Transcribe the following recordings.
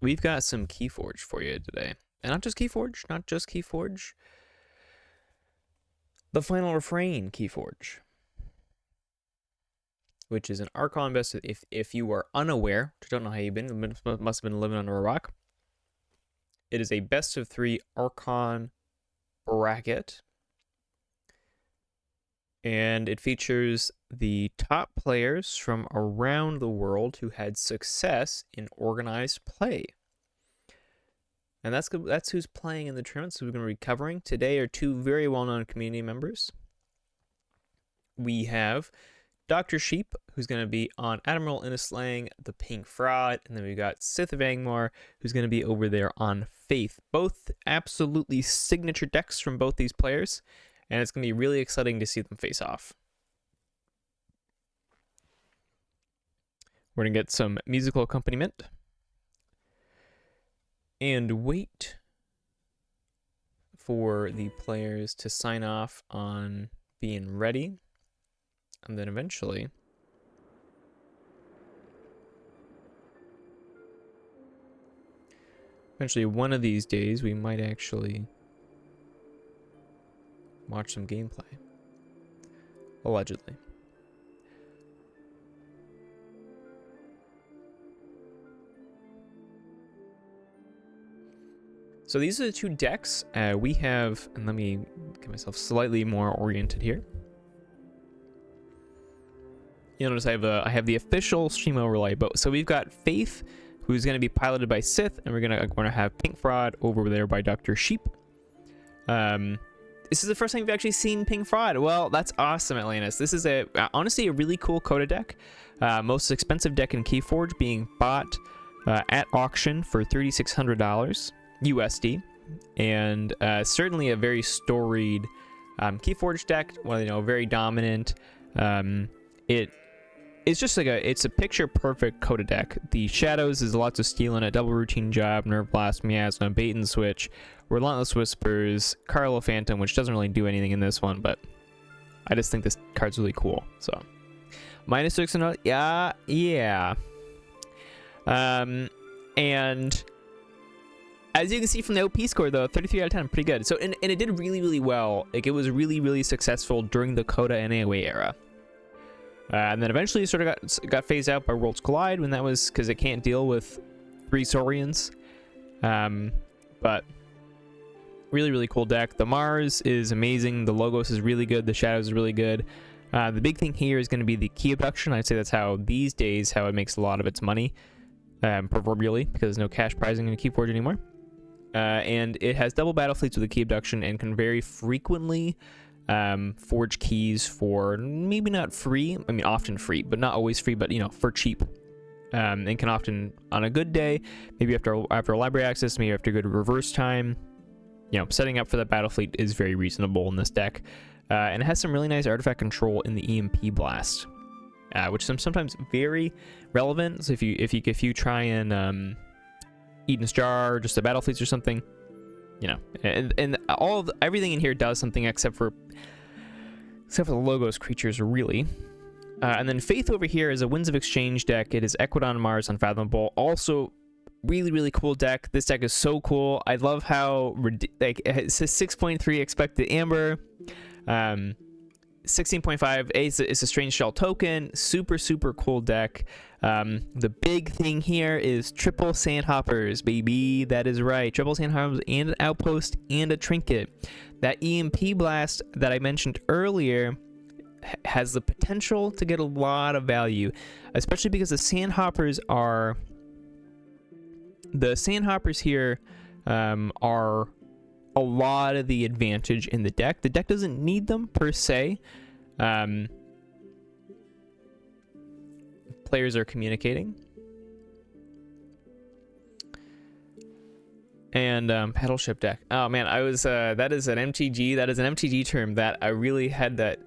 we've got some Keyforge for you today. And not just Keyforge. The Final Refrain Keyforge, which is an Archon best. If you are unaware, which I don't know how you've been, must have been living under a rock. It is a best of 3 Archon bracket. And it features the top players from around the world who had success in organized play. And that's who's playing in the tournament. So we're going to be covering. Today are 2 very well-known community members. We have DrSheep, who's going to be on Admiral Innislang, the Pink Fraud, and then we've got Sithofangmar, who's going to be over there on Faith. Both absolutely signature decks from both these players, and it's going to be really exciting to see them face off. We're going to get some musical accompaniment and wait for the players to sign off on being ready. And then eventually one of these days, we might actually watch some gameplay. Allegedly. So these are the 2 decks we have, and let me get myself slightly more oriented here. You'll notice I have the official stream overlay, but so we've got Faith, who's going to be piloted by Sith, and we're gonna have Pink Fraud over there by DrSheep. This is the first time you've actually seen Pink Fraud. Well, that's awesome, Atlantis. This is honestly a really cool Coda deck. Most expensive deck in Keyforge, being bought at auction for $3,600 USD, and certainly a very storied Keyforge deck. Well, very dominant. It's just like it's a picture perfect Coda deck. The Shadows is lots of steel in it, double routine job, Nerve Blast, Miasma, Bait and Switch, Relentless Whispers, Carlo Phantom, which doesn't really do anything in this one, but I just think this card's really cool. So -6 and yeah. And as you can see from the OP score, though, 33 out of 10, pretty good. So and it did really, really well. Like, it was really, really successful during the Coda and AoE era. And then eventually it sort of got phased out by Worlds Collide, when that was because it can't deal with 3 Saurians. But really, really cool deck. The Mars is amazing. The Logos is really good. The Shadows is really good. The big thing here is going to be the key abduction. I'd say that's how these days how it makes a lot of its money, proverbially, because there's no cash prizing in Keyforge anymore. And it has double battle fleets with the key abduction and can very frequently forge keys for maybe not free, I mean often free, but not always free, but for cheap. And can often, on a good day, maybe after library access, maybe after good reverse time, setting up for that battle fleet is very reasonable in this deck. And it has some really nice artifact control in the EMP blast, which is sometimes very relevant. So if you try and Eden's Jar, just the battle fleets or something, and everything in here does something except for the Logos creatures, really. And then Faith over here is a Winds of Exchange deck. It is Equidon Mars Unfathomable. Also, really, really cool deck. This deck is so cool. I love how it says 6.3 expected Amber, 16.5. It's a Strange Shell token. Super, super cool deck. The big thing here is triple Sandhoppers, baby. That is right. Triple Sandhoppers and an Outpost and a Trinket. That EMP Blast that I mentioned earlier has the potential to get a lot of value, especially because the Sandhoppers here are a lot of the advantage in the deck. The deck doesn't need them per se. Players are communicating. And paddle ship deck. Oh man, I was that is an MTG. That is an MTG term that I really had that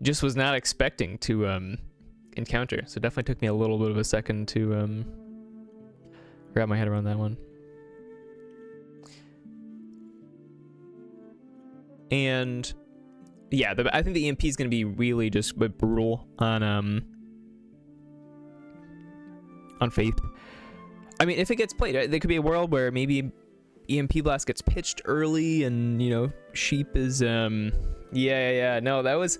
just was not expecting to encounter. So it definitely took me a little bit of a second to wrap my head around that one. And yeah, I think the EMP is going to be really just brutal on on Faith. I mean, if it gets played, there could be a world where maybe EMP Blast gets pitched early, and you know, Sheep is yeah. No, it's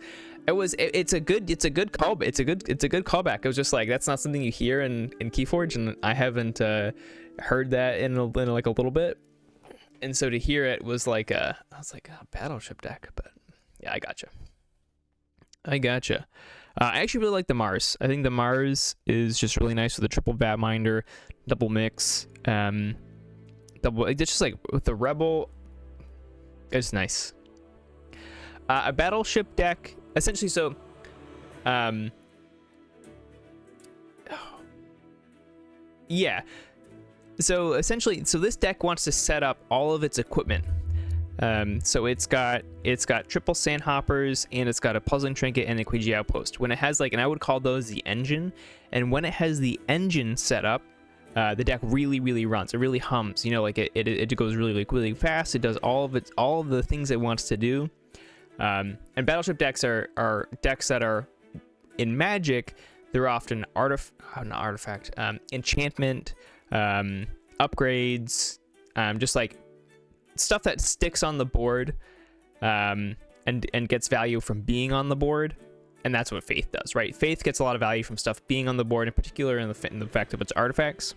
a good call. It's a good callback. It was just like, that's not something you hear in Keyforge, and I haven't heard that in like a little bit. And so to hear it was like I was like, oh, Battleship deck, but yeah, I gotcha. I actually really like the Mars. I think the Mars is just really nice with the triple Vatminder, double mix, it's just like with the Rebel, it's nice. A Battleship deck, essentially, so yeah. So essentially, this deck wants to set up all of its equipment. So it's got triple Sandhoppers, and it's got a Puzzling Trinket and a Quiji Outpost. When it has like, and I would call those the engine, and when it has the engine set up, the deck really runs. It really hums. You know, like it goes really fast. It does all of the things it wants to do. And Battleship decks are decks that are in Magic. They're often enchantment, upgrades, just like stuff that sticks on the board, and gets value from being on the board. And that's what Faith does, right? Faith gets a lot of value from stuff being on the board, in particular in the fact of its artifacts.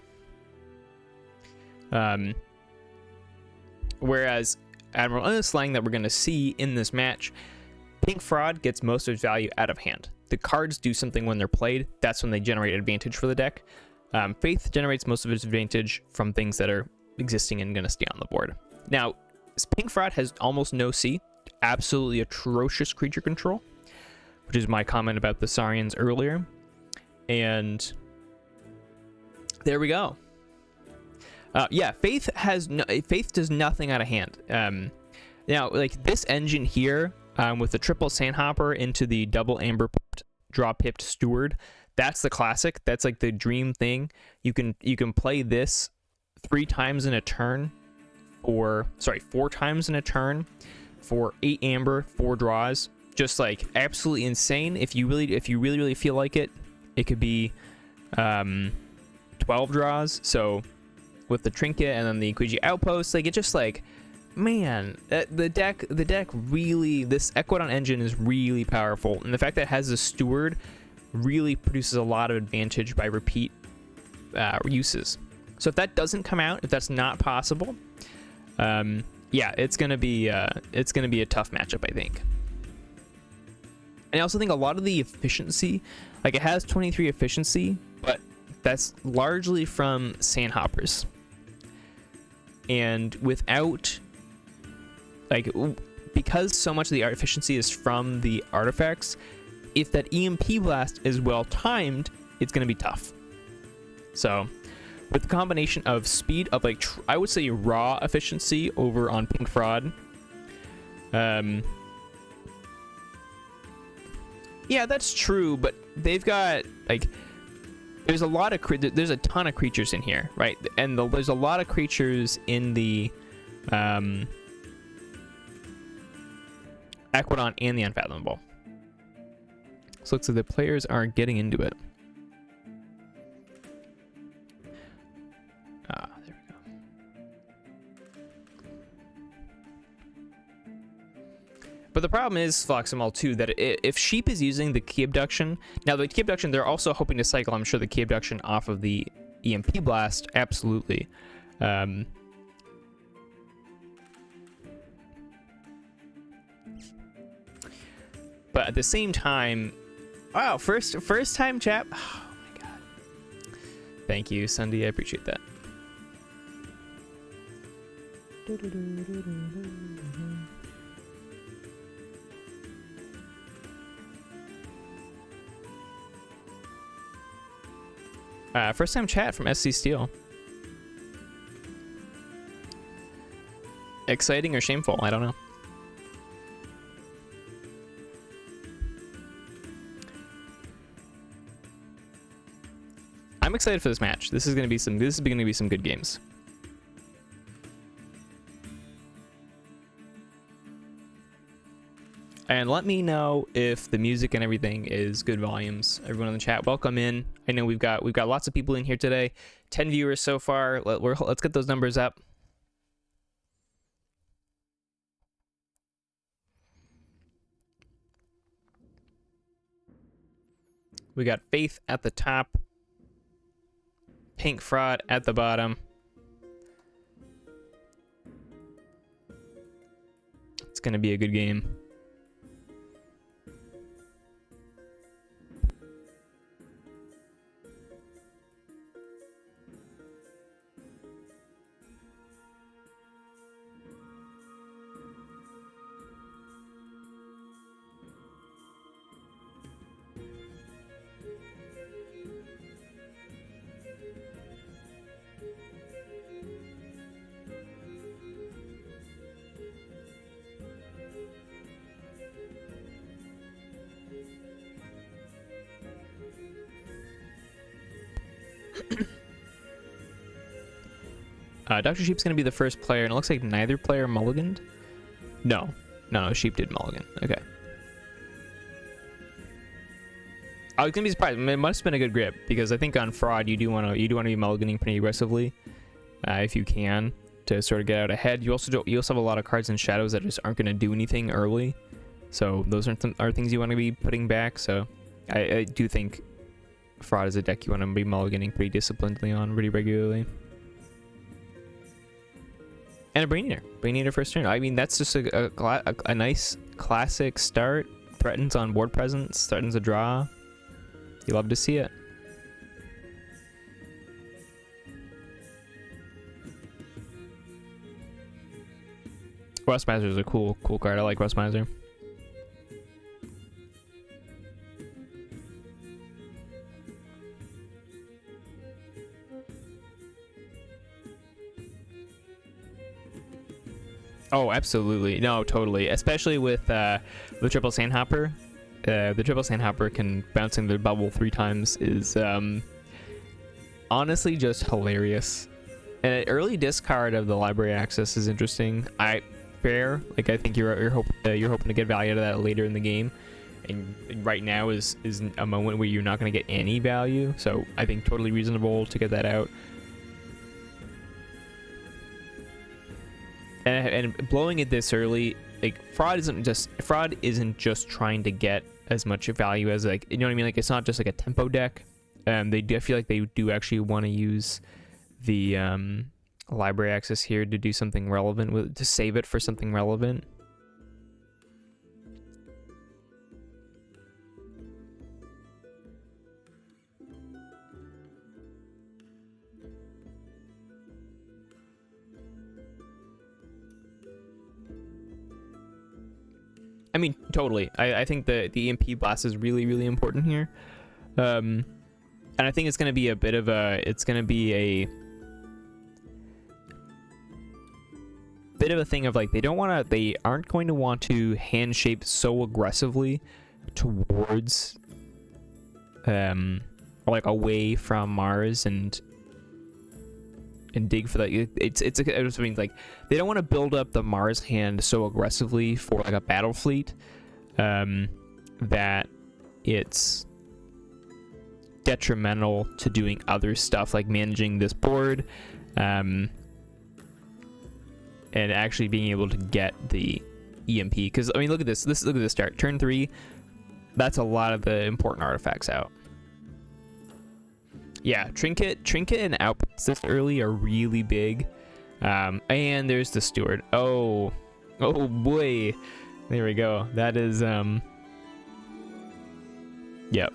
Whereas Admiral Unslang that we're going to see in this match, Pink Fraud gets most of its value out of hand. The cards do something when they're played. That's when they generate advantage for the deck. Faith generates most of its advantage from things that are existing and going to stay on the board. Now, Pink Fraud has almost no C, absolutely atrocious creature control, which is my comment about the Saurians earlier. And there we go. Yeah, Faith does nothing out of hand. Now, like this engine here, with the triple Sandhopper into the double Amber draw pipped Steward, that's the classic. That's like the dream thing. You can play this 4 times in a turn for 8 Amber, 4 draws. Just like absolutely insane. If you really feel like it, it could be 12 draws. So with the Trinket and then the Quiji Outpost, like, it just like, man, the deck really, this Equidon engine is really powerful, and the fact that it has a Steward really produces a lot of advantage by repeat uses. So if that doesn't come out, if that's not possible, yeah, it's gonna be a tough matchup, I think. And I also think a lot of the efficiency, like it has 23 efficiency, but that's largely from Sandhoppers. And without, like, because so much of the efficiency is from the artifacts, if that EMP Blast is well timed, it's going to be tough. So with the combination of speed of, like, I would say raw efficiency over on Pink Fraud, yeah, that's true, but they've got, like, there's a ton of creatures in here, right? And there's a lot of creatures in the Equidon and the Unfathomable. So it looks like the players are getting into it. There we go. But the problem is, Floximal, too, that if Sheep is using the Key Abduction, now the Key Abduction, they're also hoping to cycle, I'm sure, the Key Abduction off of the EMP Blast, absolutely. But at the same time, wow, first time chat. Oh my god. Thank you, Sunday. I appreciate that. First time chat from SC Steel. Exciting or shameful? I don't know. I'm excited for this match. This is going to be some good games. And let me know if the music and everything is good volumes. Everyone in the chat, welcome in. I know we've got lots of people in here today. 10 viewers so far. Let's get those numbers up. We got Faith at the top, Pink Fraud at the bottom. It's gonna be a good game. DrSheep's going to be the first player, and it looks like neither player mulliganed. No, Sheep did mulligan. Okay. I was going to be surprised. It must have been a good grip, because I think on Fraud, you do want to be mulliganing pretty aggressively, if you can, to sort of get out ahead. You also have a lot of cards in Shadows that just aren't going to do anything early, so those are things you want to be putting back. So I do think Fraud is a deck you want to be mulliganing pretty disciplinedly on pretty regularly. And a Brain Eater first turn. I mean, that's just a nice classic start. Threatens on board presence, threatens a draw. You love to see it. Rust Miser is a cool card. I like Rust Miser. Oh, absolutely. No, totally. Especially with the triple Sandhopper. The triple Sandhopper can bouncing the bubble 3 times is honestly just hilarious. And an early discard of the library access is interesting. Fair. Like, I think you're hoping to get value out of that later in the game. And right now is a moment where you're not going to get any value. So I think totally reasonable to get that out. And blowing it this early, like, Fraud isn't just trying to get as much value as, like, you know what I mean? Like, it's not just like a tempo deck. I feel like they do actually want to use the library access here to do something relevant to save it for something relevant. I mean, totally. I think the EMP blast is really, really important here. And I think it's going to be a bit of a thing of, like, they aren't going to want to hand shape so aggressively towards like away from Mars and dig for that. It means, like, they don't want to build up the Mars hand so aggressively for, like, a battle fleet that it's detrimental to doing other stuff like managing this board and actually being able to get the EMP. Because, I mean, look at this start. Turn 3, that's a lot of the important artifacts out. Yeah, Trinket and outputs this early are really big. And there's the Steward. Oh boy. There we go. That is, yep.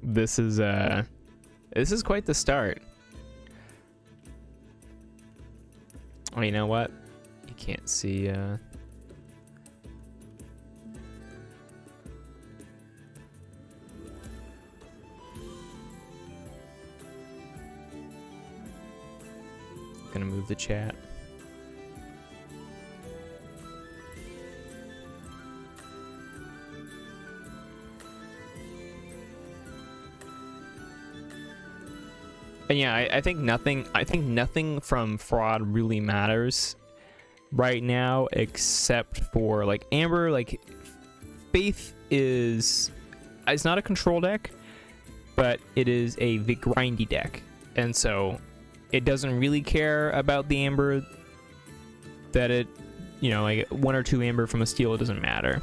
This is quite the start. Oh, you know what? You can't see, gonna move the chat. And yeah, I think nothing from fraud really matters right now, except for like Amber. Like Faith is, it's not a control deck, but it is a grindy deck, and so it doesn't really care about the Amber that it, you know, like 1 or 2 Amber from a steal, it doesn't matter,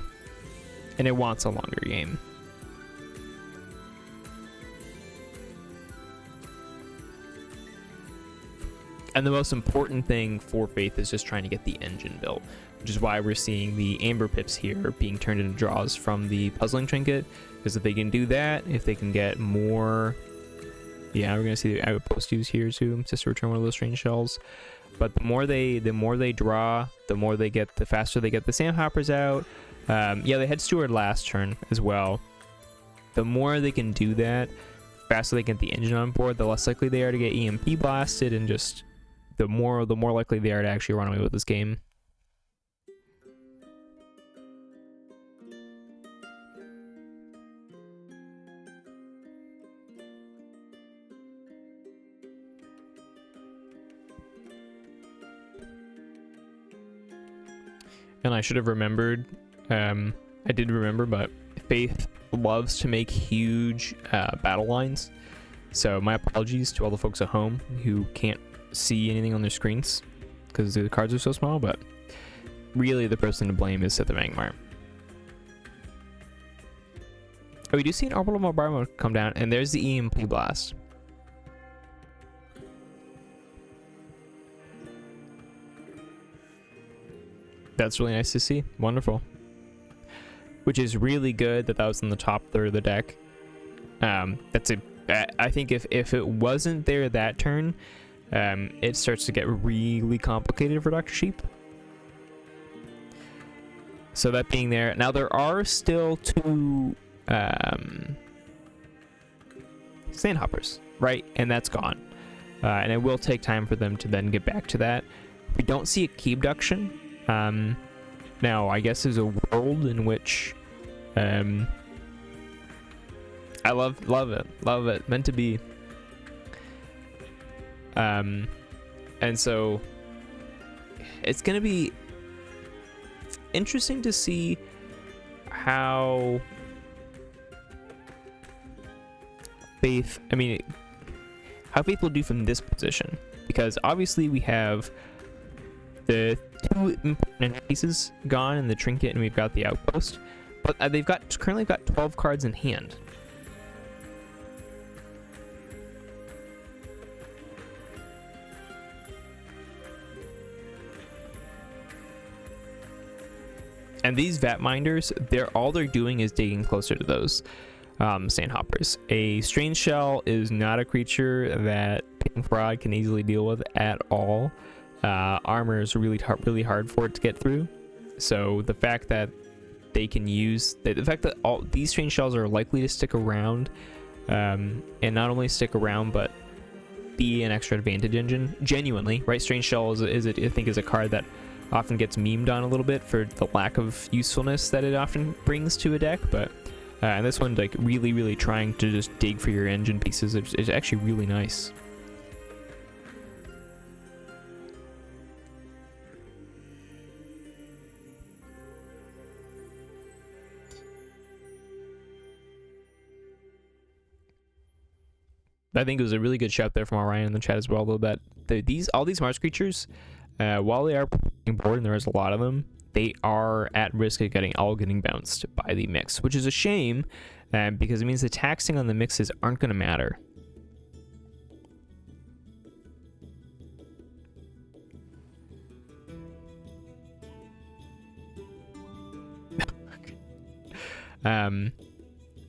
and it wants a longer game. And the most important thing for Faith is just trying to get the engine built, which is why we're seeing the Amber pips here being turned into draws from the puzzling trinket. Because if they can do that, if they can get more, yeah, we're gonna see the outpost use here too, just to return one of those strange shells. But the more they draw, the more they get, the faster they get the sandhoppers out. Yeah, they had Steward last turn as well. The more they can do that, faster they get the engine on board, the less likely they are to get EMP blasted, and just the more likely they are to actually run away with this game. And I should have remembered, I did remember, but Faith loves to make huge battle lines. So my apologies to all the folks at home who can't see anything on their screens because the cards are so small, but really the person to blame is Sithofangmar. Oh, we do see an orbital bombardment come down, and there's the EMP blast. That's really nice to see. Wonderful. Which is really good that was in the top third of the deck. That's I think if it wasn't there that turn, it starts to get really complicated for DrSheep. So that being there, now there are still 2 sandhoppers, right? And that's gone. And it will take time for them to then get back to that. We don't see a key abduction. Now, I guess there's a world in which I love it, meant to be. And so it's gonna be interesting to see how Faith will do from this position, because obviously we have the 2 important pieces gone in the trinket, and we've got the outpost, but they've currently got 12 cards in hand. And these vat minders, all they're doing is digging closer to those sandhoppers. A strange shell is not a creature that Ping Fraud can easily deal with at all. Armor is really hard for it to get through. So the fact that they can use the fact that all these strange shells are likely to stick around, and not only stick around but be an extra advantage engine, genuinely, right? Strange shell I think is a card that often gets memed on a little bit for the lack of usefulness that it often brings to a deck, but and this one, like, really trying to just dig for your engine pieces, is actually really nice. I think it was a really good shout there from Orion in the chat as well, though, that all these Mars creatures, while they are bored and there is a lot of them, they are at risk of getting bounced by the mix, which is a shame, because it means the taxing on the mixes aren't going to matter.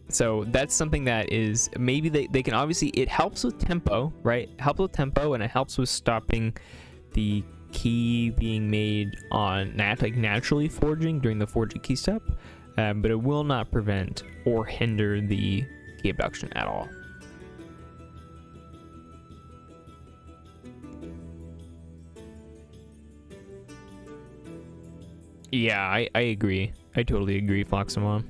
So that's something that is, maybe they can, obviously it helps with tempo, right? It helps with tempo, and it helps with stopping the key being made on naturally forging during the forging key step, but it will not prevent or hinder the key abduction at all. Yeah, I agree. I totally agree, Floxamon.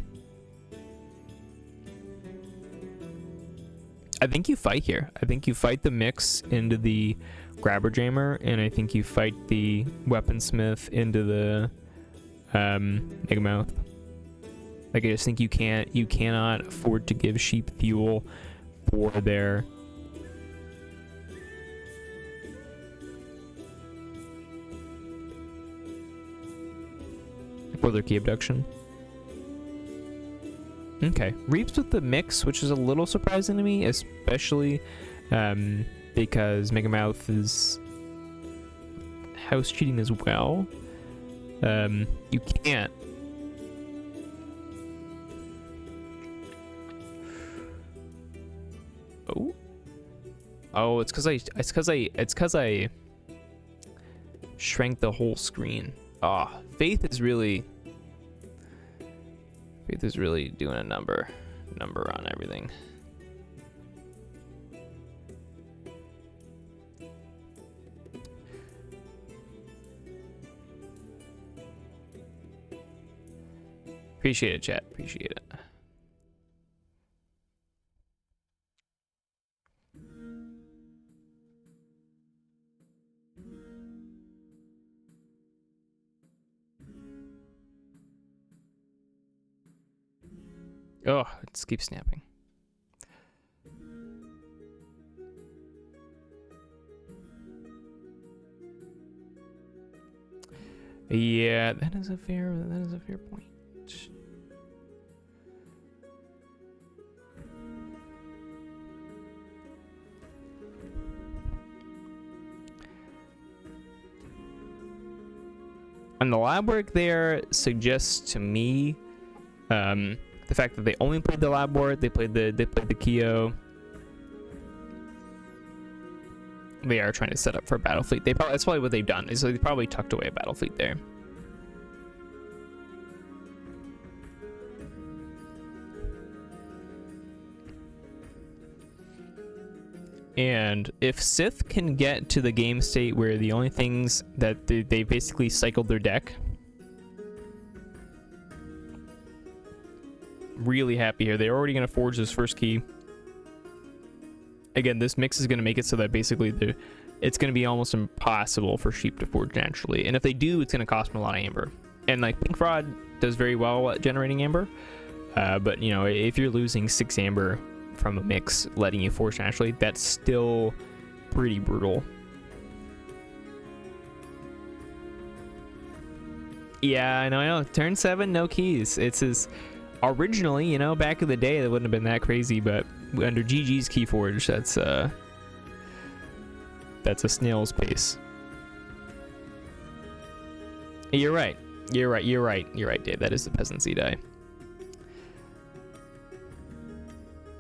I think you fight here. I think you fight the mix into the grabber jammer, and I think you fight the weaponsmith into the Megamouth. Like, I just think you cannot afford to give sheep fuel for their key abduction. Okay, Reaps with the mix, which is a little surprising to me, especially because Megamouth is house cheating as well. You can't. Oh, it's because I shrank the whole screen. Ah, Faith is really doing a number on everything. Appreciate it, chat. Appreciate it. Oh, it just keeps snapping. Yeah, that is a fair point. And the lab work there suggests to me the fact that they only played the lab board, they played the Kyo. They are trying to set up for a battle fleet. That's probably what they've done. Is they probably tucked away a battle fleet there. And if Sith can get to the game state where the only things that they basically cycled their deck, really happy here. They're already going to forge this first key. Again, this mix is going to make it so that basically it's going to be almost impossible for sheep to forge naturally. And if they do, it's going to cost them a lot of amber. And like Pink Fraud does very well at generating amber. But you know, if you're losing 6 amber from a mix letting you forge naturally, that's still pretty brutal. Yeah, I know. Turn 7, no keys. It's as originally, you know, back in the day, that wouldn't have been that crazy, but under GG's Keyforge, that's a snail's pace. You're right, Dave. That is the peasant's die.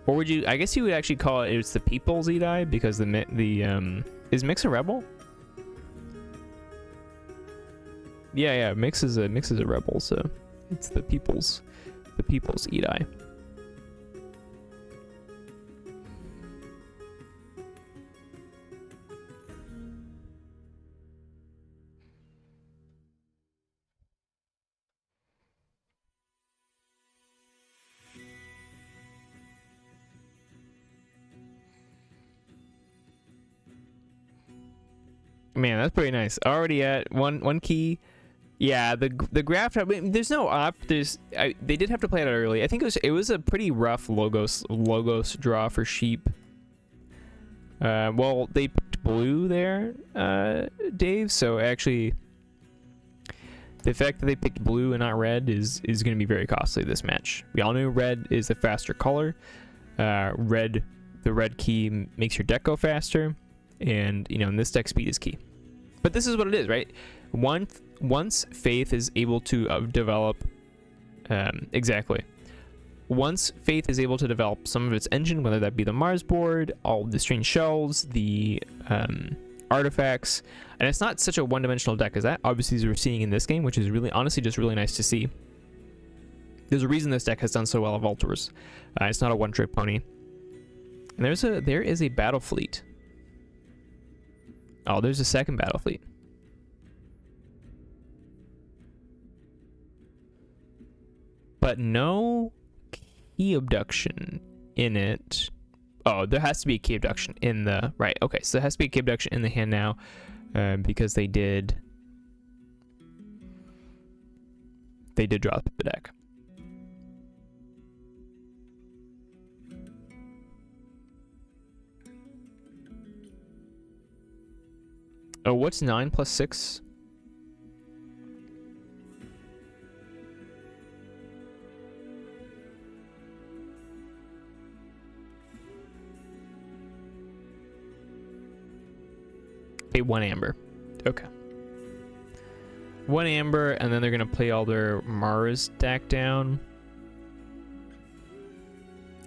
Or would you? I guess you would actually call it's the people's die, because is Mix a rebel? Yeah. Mix is a rebel, so it's the people's die. Man, that's pretty nice. Already at one key. Yeah, the graph. I mean, there's no op. They did have to play it out early. I think it was a pretty rough logos draw for sheep. Well, they picked blue there, Dave. So actually, the fact that they picked blue and not red is going to be very costly this match. We all knew red is the faster color. The red key makes your deck go faster, and you know, in this deck, speed is key. But this is what it is, right? Once Faith is able to develop, exactly. Once Faith is able to develop some of its engine, whether that be the Mars board, all the strange shells, the artifacts, and it's not such a one-dimensional deck as that, obviously, as we're seeing in this game, which is really, honestly, just really nice to see. There's a reason this deck has done so well at Vultures. It's not a one-trick pony. And there is a battle fleet. Oh, there's a second battle fleet. But no key abduction in it. Oh, there has to be a key abduction in the... Right, okay. So there has to be a key abduction in the hand now. Because they did... They did drop the deck. Oh, what's 9 plus 6? Pay 1 amber. Okay. 1 amber, and then they're gonna play all their Mars deck down.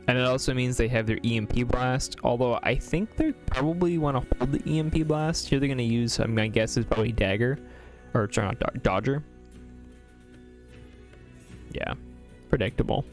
And it also means they have their EMP blast, although I think they probably want to hold the EMP blast. Here they're going to use, I mean, my guess is probably Dagger. Or, sorry, not Dodger. Yeah, predictable.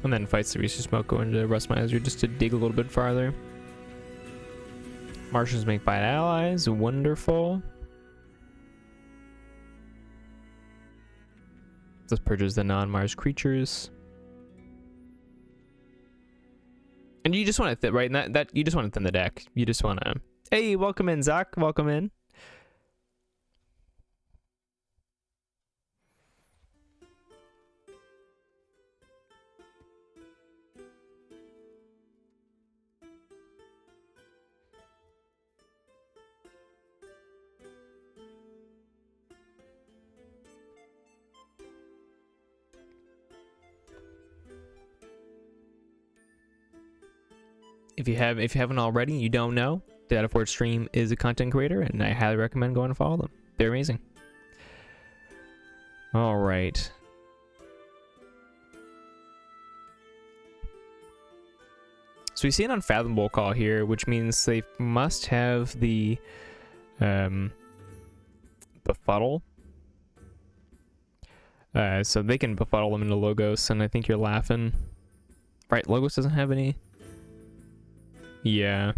And then fights the Reese's Smoke going to Rust Miser just to dig a little bit farther. Martians make fight allies. Wonderful. This purges the non-Mars creatures. And you just want to, right? That you just want to thin the deck. You just want to... Hey, welcome in, Zach. Welcome in. If you haven't already, you don't know, Data Forge Stream is a content creator, and I highly recommend going to follow them. They're amazing. All right. So we see an Unfathomable call here, which means they must have the Befuddle. So they can Befuddle them into Logos, and I think you're laughing. Right, Logos doesn't have any... Yeah.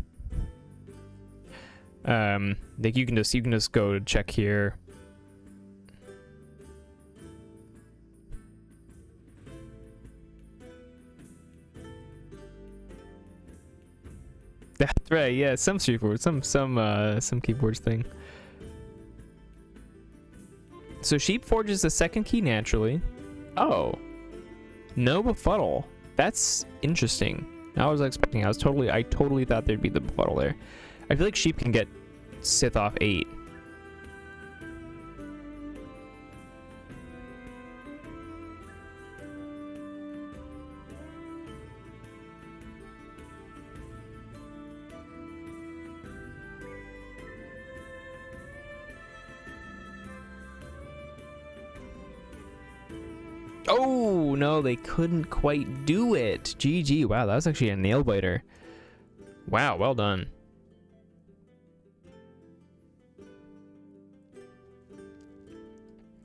Like you can just go to check here. That's right. Yeah, some keyboards, some keyboards thing. So Sheep forges the second key naturally. Oh, no Befuddle. That's interesting. I was expecting. I totally thought there'd be the Befuddle there. I feel like Sheep can get Sith off 8. Oh, no, they couldn't quite do it. GG. Wow, that was actually a nail biter. Wow, well done.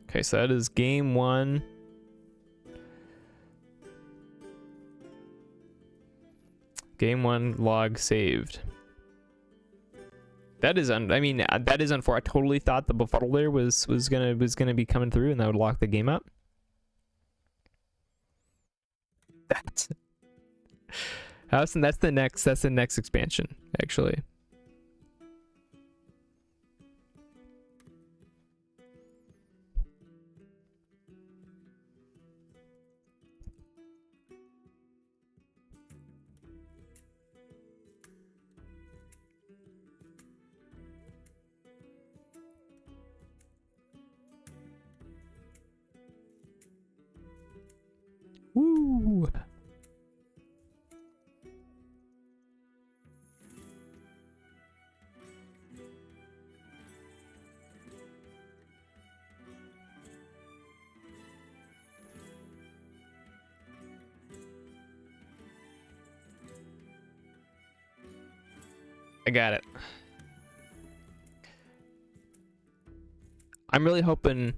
Okay, so that is game 1. Game 1 log saved. That is that is unfortunate. I totally thought the Befuddle there was gonna be coming through and that would lock the game up. That's the next expansion, actually. Woo! I got it. I'm really hoping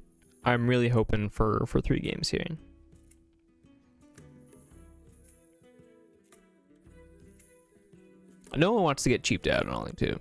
for 3 games here. No one wants to get cheaped out on all too.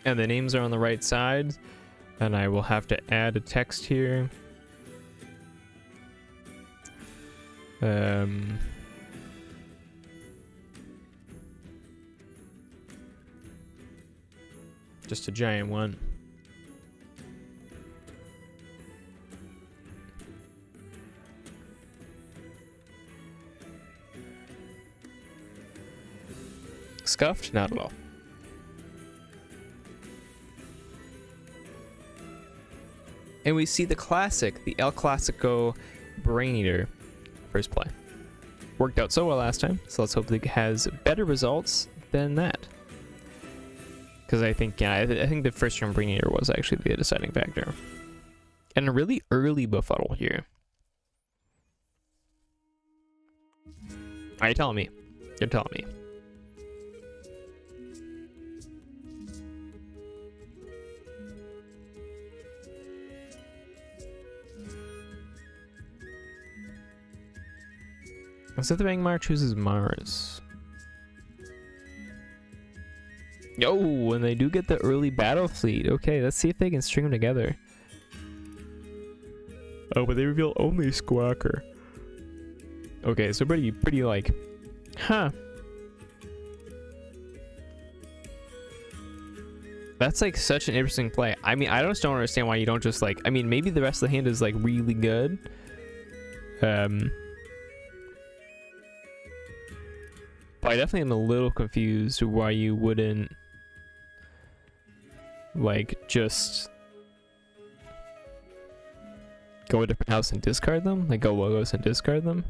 And the names are on the right side, and I will have to add a text here. Just a giant one. Scuffed? Not at all. And we see the classic, the El Clasico Brain Eater first play. Worked out so well last time, so let's hope it has better results than that. Because I think, yeah, I think the first round Brain Eater was actually the deciding factor. And a really early befuddle here. Are you telling me? You're telling me. Sithofangmar chooses Mars. Yo, when they do get the early battle fleet. Okay, let's see if they can string them together. Oh, but they reveal only Squawker. Okay, so pretty like, huh. That's like such an interesting play. I mean, I just don't understand why you don't just like, I mean, maybe the rest of the hand is like really good. But I definitely am a little confused why you wouldn't like just go a different house and discard them, like go logos and discard them.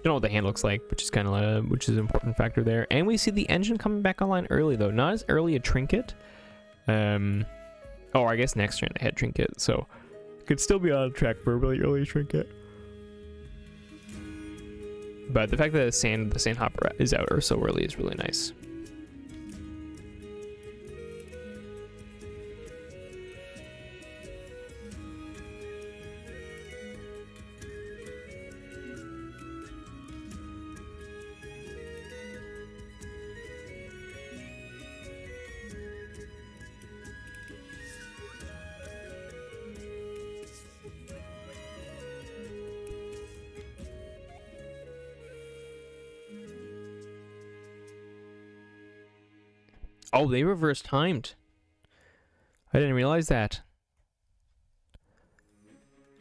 Don't know what the hand looks like, which is kind of which is an important factor there. And we see the engine coming back online early though, not as early a trinket. Oh, I guess next turn I had trinket, so could still be on track for a really early trinket. But the fact that the sandhopper is out or so early is really nice. Oh, they reverse timed. I didn't realize that.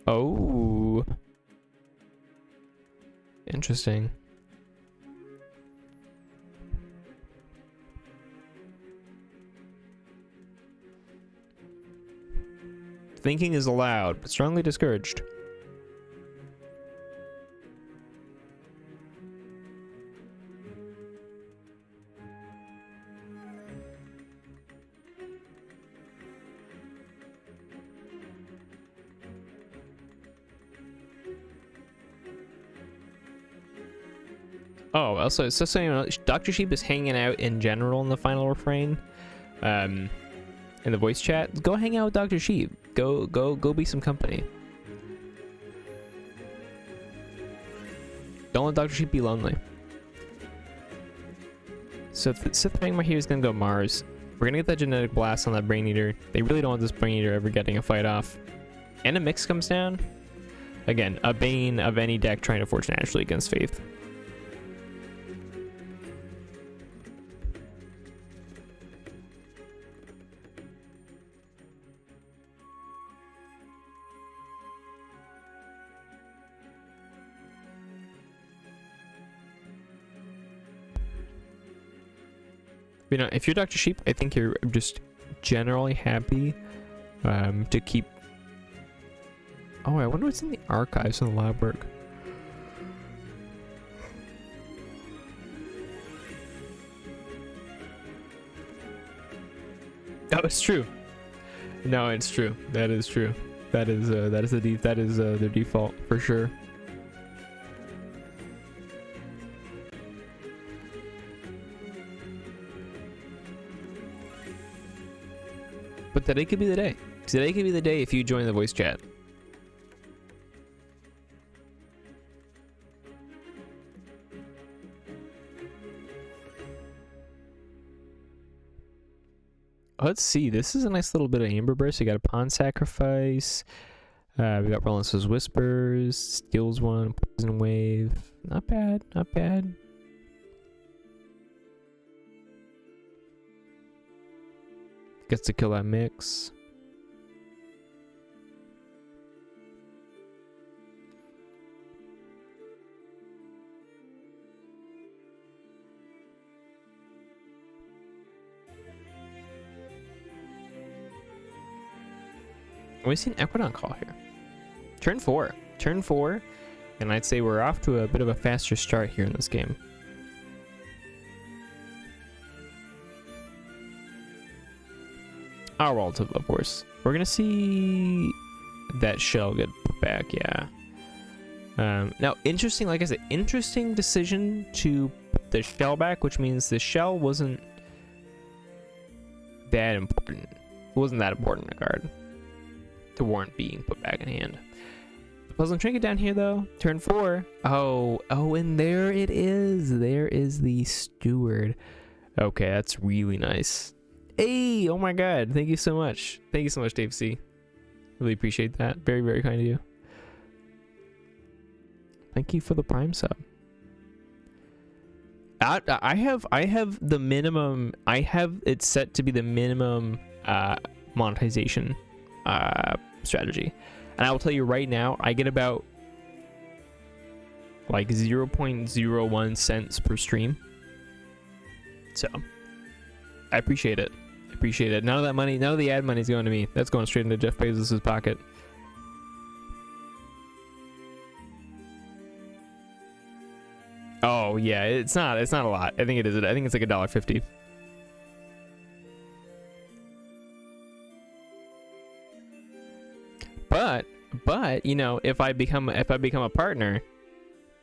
Oh. Interesting. Thinking is allowed, but strongly discouraged. Oh, also, so you know, DrSheep is hanging out in general in the final refrain. In the voice chat. Go hang out with DrSheep. Go be some company. Don't let DrSheep be lonely. So Sithofangmar here is gonna go Mars. We're gonna get that genetic blast on that Brain Eater. They really don't want this Brain Eater ever getting a fight off. And a mix comes down. Again, a bane of any deck trying to fortune naturally against Faith. You know, if you're DrSheep, I think you're just generally happy to keep Oh, I wonder what's in the archives in the lab work. Oh, it's true. No, it's true. That is true. That is their default for sure. But today could be the day. Today could be the day if you join the voice chat. Let's see. This is a nice little bit of Amber Burst. We got a Pawn Sacrifice. We got Relentless Whispers. Skills one. Poison Wave. Not bad. Not bad. Gets to kill that mix. We see an Equidon call here. Turn 4. Turn 4. And I'd say we're off to a bit of a faster start here in this game. Our relative, of course. We're going to see that shell get put back, yeah. Now, interesting, like I said, interesting decision to put the shell back, which means the shell wasn't that important. It wasn't that important a card to warrant being put back in hand. The Puzzling Trinket down here, though. Turn 4. Oh, and there it is. There is the Steward. Okay, that's really nice. Hey, oh my god. Thank you so much. Thank you so much, Dave C. Really appreciate that. Very, very kind of you. Thank you for the Prime sub. I have the minimum. I have it set to be the minimum monetization strategy, and I will tell you right now, I get about like 0.01 cents per stream. So I appreciate it. I appreciate it. None of that money, none of the ad money is going to me. That's going straight into Jeff Bezos' pocket. Oh yeah, it's not a lot. I think it is. I think it's like $1.50. But you know, if I become a partner,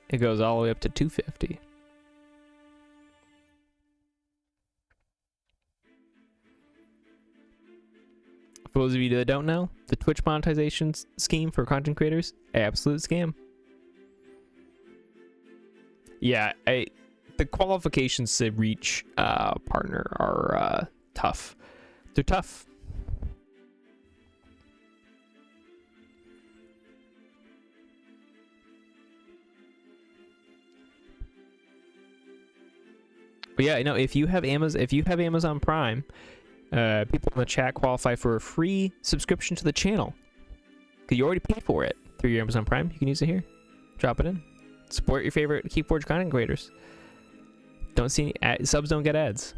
it goes all the way up to $2.50. For those of you that don't know, the Twitch monetization scheme for content creators, absolute scam. Yeah, the qualifications to reach partner are tough. They're tough. But yeah, no, if you have Amazon Prime, people in the chat qualify for a free subscription to the channel. Because you already paid for it through your Amazon Prime. You can use it here. Drop it in. Support your favorite Keyforge content creators. Don't see any subs, don't get ads.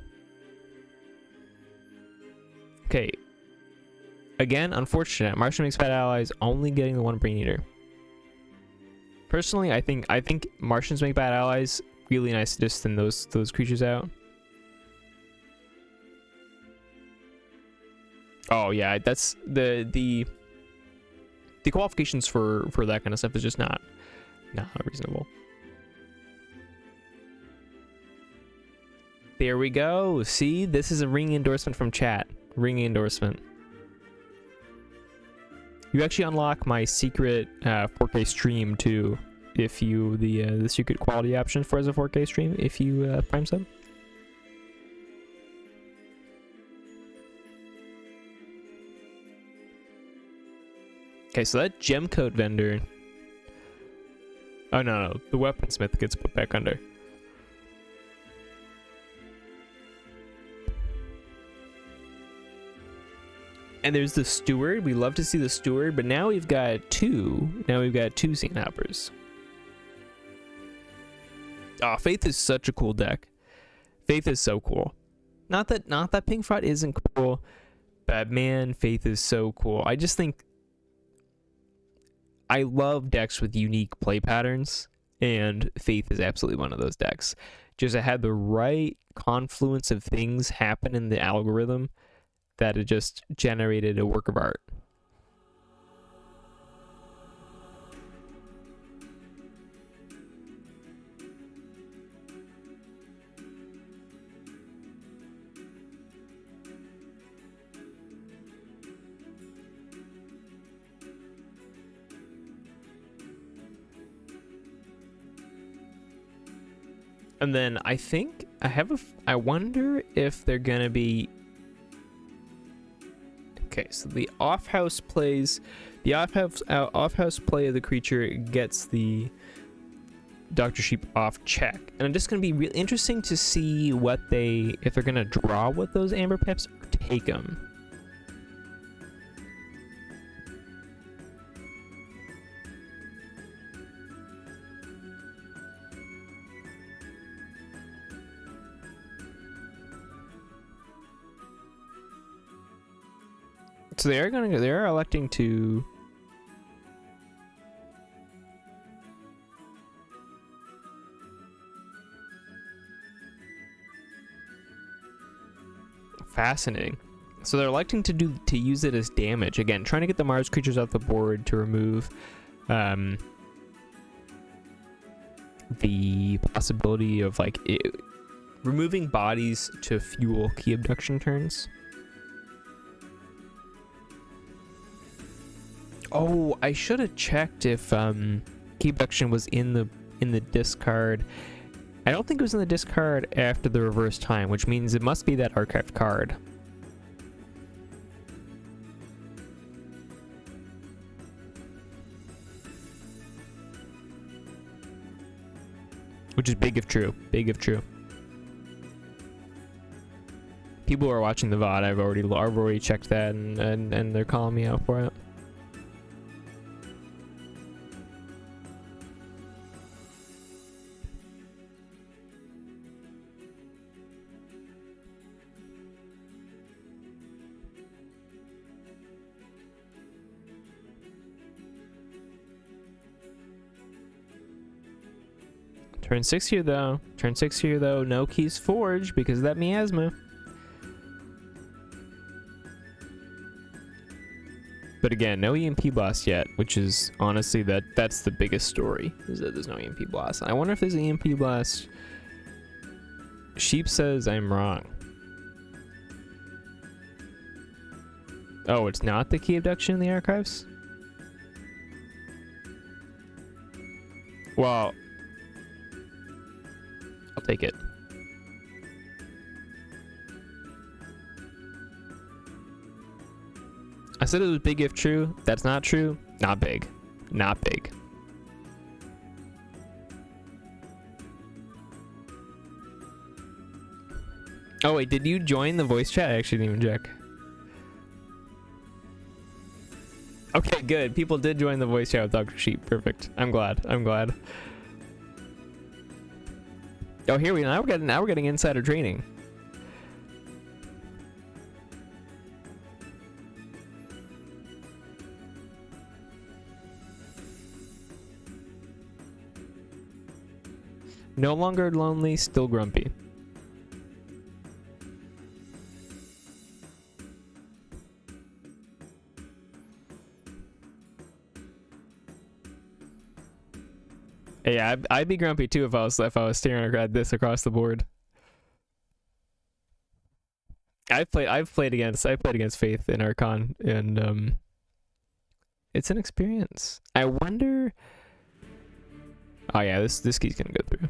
Okay. Again, unfortunate. Martian makes bad allies, only getting the one Brain Eater. Personally, I think Martians make bad allies. Really nice to just thin those creatures out. Oh yeah, that's the qualifications for that kind of stuff is just not reasonable. There we go. See, this is a ring endorsement from chat. Ring endorsement. You actually unlock my secret 4K stream too, if you the secret quality option for as a 4K stream if you Prime sub. Okay, so that gem coat vendor. Oh no, the weaponsmith gets put back under. And there's the steward. We love to see the steward, but now we've got two. Now we've got two scene hoppers. Oh, Faith is such a cool deck. Faith is so cool. Not that Pink Fraud isn't cool, but man, Faith is so cool. I just think I love decks with unique play patterns, and Faith is absolutely one of those decks. Just it had the right confluence of things happen in the algorithm that it just generated a work of art. And then I think I wonder if they're gonna be. Okay, so the off-house plays, the off-house play of the creature gets the DrSheep off check, and I'm just gonna be really interesting to see if they're gonna draw with those Amber Pips or take them. So they are electing to fascinating. So they're electing to use it as damage again, trying to get the Mars creatures off the board to remove the possibility of removing bodies to fuel key abduction turns. Oh, I should have checked if key abduction was in the discard. I don't think it was in the discard after the reverse time, which means it must be that archived card. Which is big if true. Big if true. People who are watching the VOD, I've already checked that, and they're calling me out for it. Turn 6 here though. No keys forged because of that miasma. But again, no EMP blast yet, which is honestly that's the biggest story, is that there's no EMP blast. I wonder if there's an EMP blast. Sheep says I'm wrong. Oh, it's not the key abduction in the archives? Well, I'll take it. I said it was big if true. That's not true. Not big. Not big. Oh wait, did you join the voice chat? I actually didn't even check. Okay, good. People did join the voice chat with DrSheep. Perfect. I'm glad. Oh, here we now we're getting insider training. No longer lonely, still grumpy. Yeah, I'd be grumpy too if I was staring at this across the board. I've played against Faith in Archon, and it's an experience. I wonder. Oh yeah, this key's gonna go through.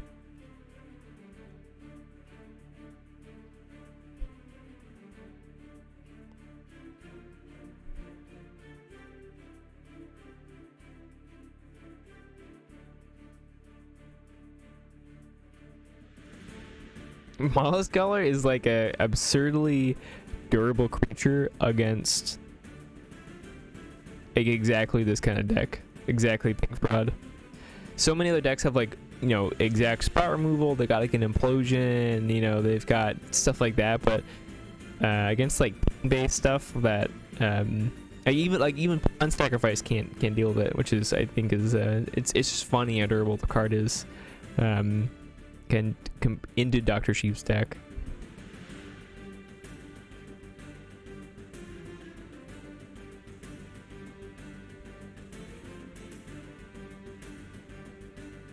Mollusk Guller is like a absurdly durable creature against exactly this kind of deck. Exactly Pink Brood. So many other decks have exact spot removal. They got an implosion. They've got stuff like that. But against base stuff that Even unsacrificed can't deal with it, which is I think is it's just funny how durable the card is. Can come into DrSheep's deck.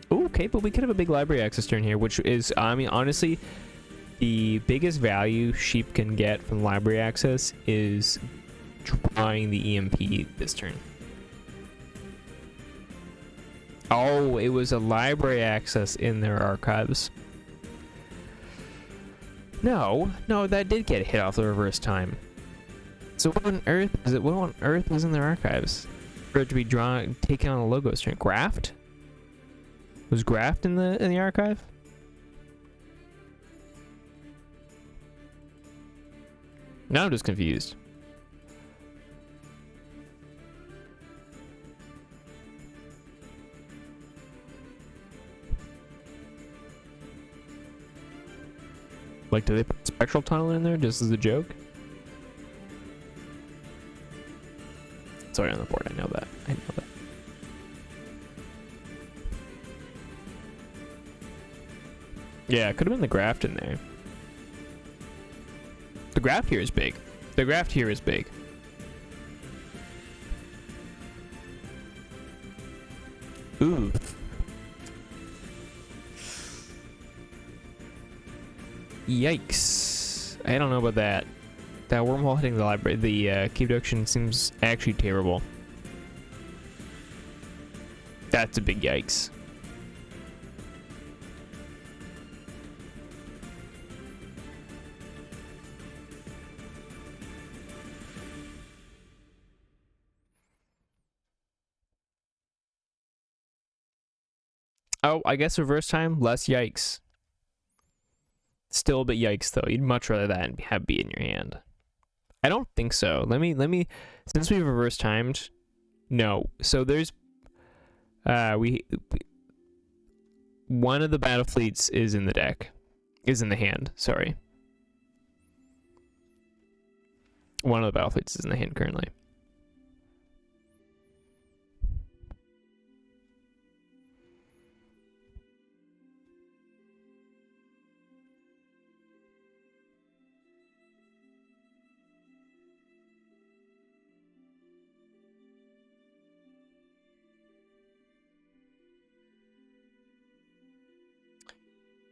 Okay, but we could have a big library access turn here, which is, I mean, honestly, the biggest value Sheep can get from library access is drawing the EMP this turn. Oh, it was a library access in their archives. No, that did get hit off the reverse time. So what on earth is it? What on earth was in their archives for it to be taken on a logos turn? Graft? Was Graft in the archive? Now I'm just confused. Like, do they put Spectral Tunnel in there just as a joke? It's already on the board, I know that. Yeah, it could have been the Graft in there. The Graft here is big. Ooh. Yikes. I don't know about that. That wormhole hitting the library, the key abduction seems actually terrible. That's a big yikes. Oh, I guess reverse time, less yikes. Still a bit yikes though. You'd much rather that and have be in your hand. I don't think so. Let me since we've reverse timed. No. So there's one of the battle fleets is in the deck. Is in the hand, sorry. One of the battle fleets is in the hand currently.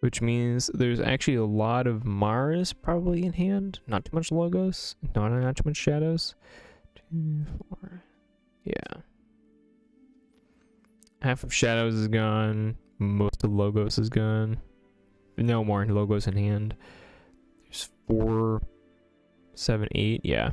Which means there's actually a lot of Mars probably in hand. Not too much logos. Not too much shadows. 2, 4. Yeah. Half of shadows is gone. Most of logos is gone. No more logos in hand. There's 4, 7, 8. Yeah.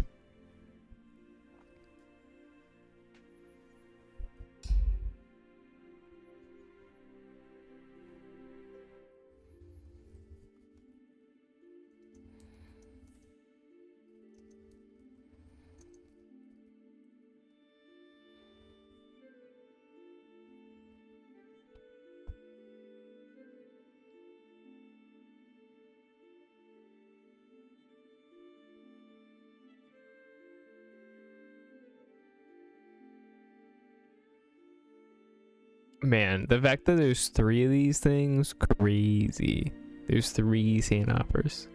Man, the fact that there's 3 of these things, crazy. There's 3 sand hoppers.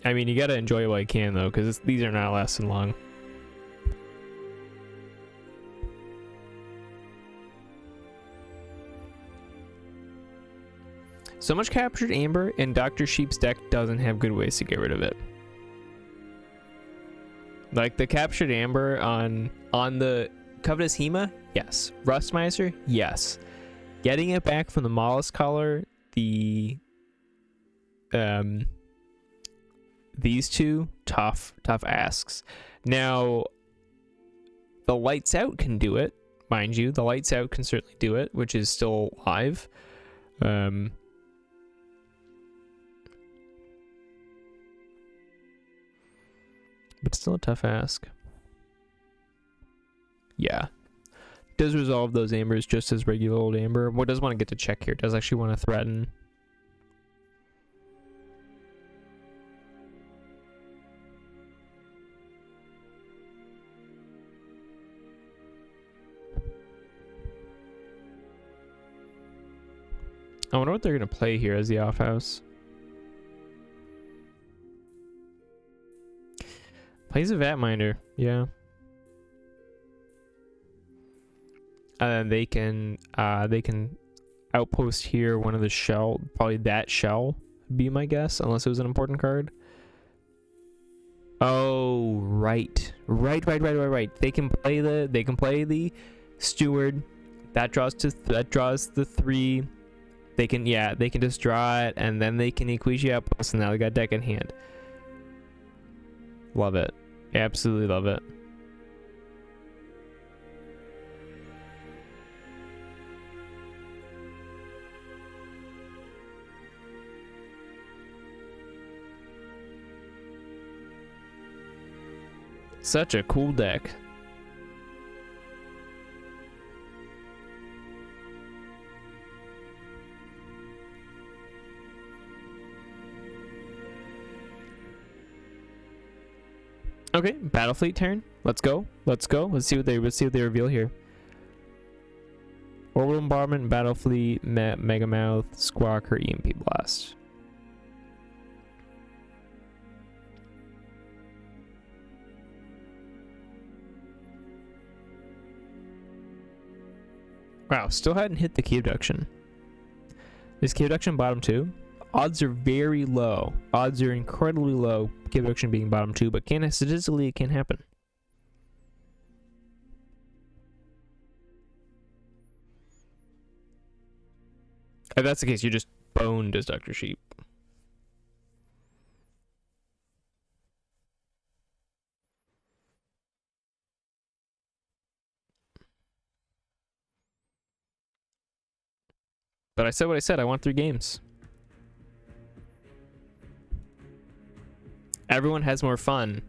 I mean, you gotta enjoy it while you can, though, because these are not lasting long. So much captured amber, and DrSheep's deck doesn't have good ways to get rid of it. Like, the captured amber on the Covetous Hema, yes. Rustmiser, yes. Getting it back from the Mollusk Collar, these two, tough asks. Now, the Lights Out can do it, mind you. The Lights Out can certainly do it, which is still live. But still a tough ask. Yeah. Does resolve those ambers just as regular old amber. What does want to get to check here? Does actually want to threaten. I wonder what they're gonna play here as the off house. Plays a Vatminder, yeah. And they can outpost here one of the shell, probably that shell would be my guess, unless it was an important card. Oh, right. Right. They can play the steward. That draws the 3. They can just draw it, and then they can Equiji outpost, and now they got deck in hand. Love it. Absolutely love it. Such a cool deck. Okay, Battlefleet turn. Let's go. Let's see what they reveal here. Orbital Bombardment, Battlefleet, Megamouth, Squawker, EMP Blast. Wow, still hadn't hit the key abduction. Is key abduction bottom 2? Odds are very low. Odds are incredibly low, key abduction being bottom 2, but statistically it can happen. If that's the case, you just boned as DrSheep. But I said what I said. I want 3 games. Everyone has more fun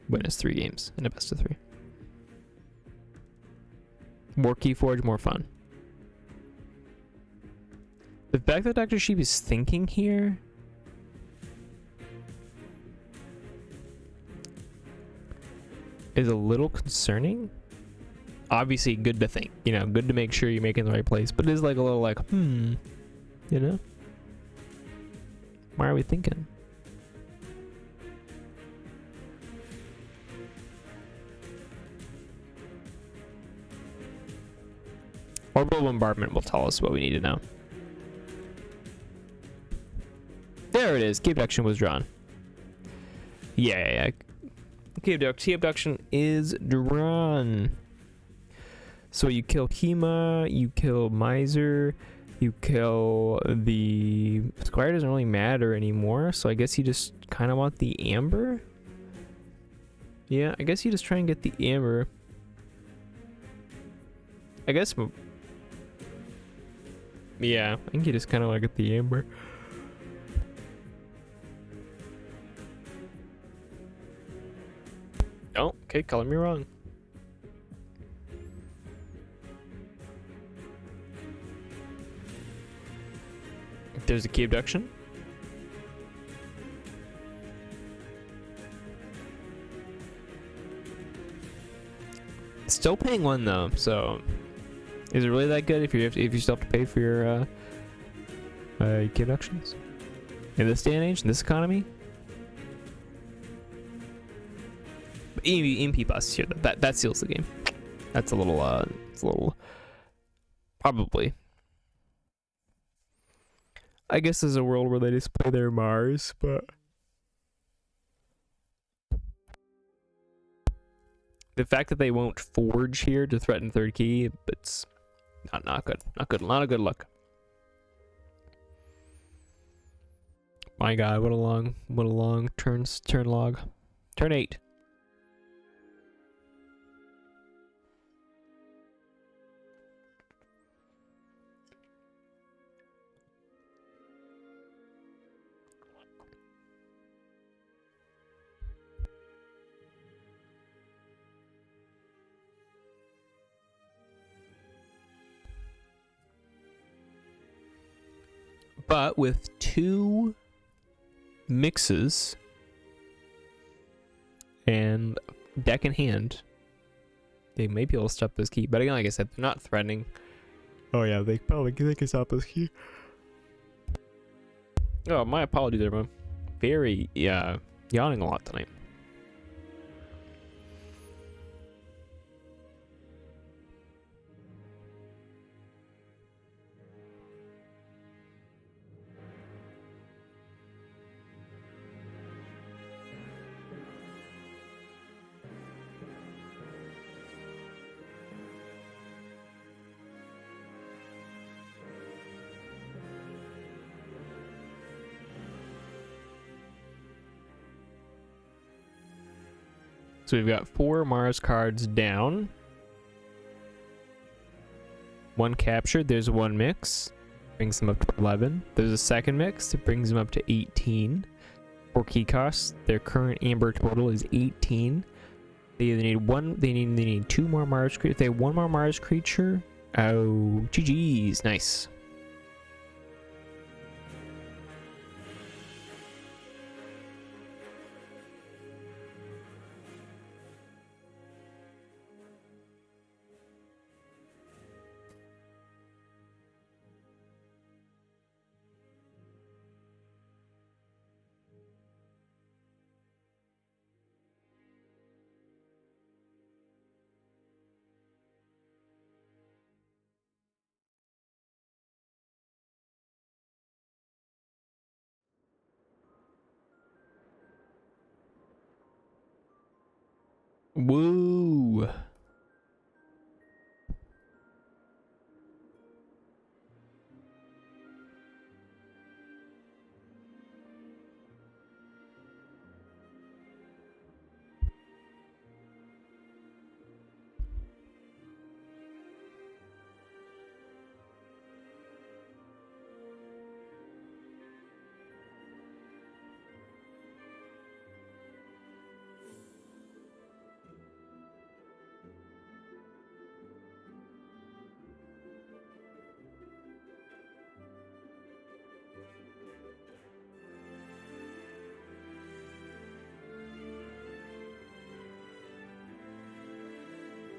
when it's 3 games in a best of 3. More Keyforge, more fun. The fact that DrSheep is thinking here is a little concerning. Obviously good to think, you know, good to make sure you're making the right place, but it is like a little like, you know? Why are we thinking? Orbital Bombardment will tell us what we need to know. There it is. Key abduction was drawn. Yeah. Key abduction is drawn. So you kill Hema, you kill Miser, you kill the Squire. Doesn't really matter anymore, so I guess you just kind of want the Amber. Yeah, I guess you just try and get the Amber. I guess. Yeah, I think you just kind of want to get the Amber. Oh, okay, color me wrong. There's a key abduction. Still paying 1 though, so is it really that good if you still have to pay for your key abductions in this day and age, in this economy? EMP busts here. That seals the game. That's a little it's a little probably. I guess there's a world where they just play their Mars, but the fact that they won't forge here to threaten 3rd key, it's not good. Not a good look. My God, what a long turn log. Turn 8. But with 2 mixes and deck in hand, they may be able to stop this key. But again, like I said, they're not threatening. Oh yeah, they can stop this key. Oh, my apologies, everyone. Very, yawning a lot tonight. So we've got 4 Mars cards down. 1 captured. There's 1 mix. Brings them up to 11. There's a second mix. It brings them up to 18. 4 key costs. Their current amber total is 18. They either need 1. They need 2 more Mars creatures. If they have 1 more Mars creature. Oh, GG's. Nice. Woo.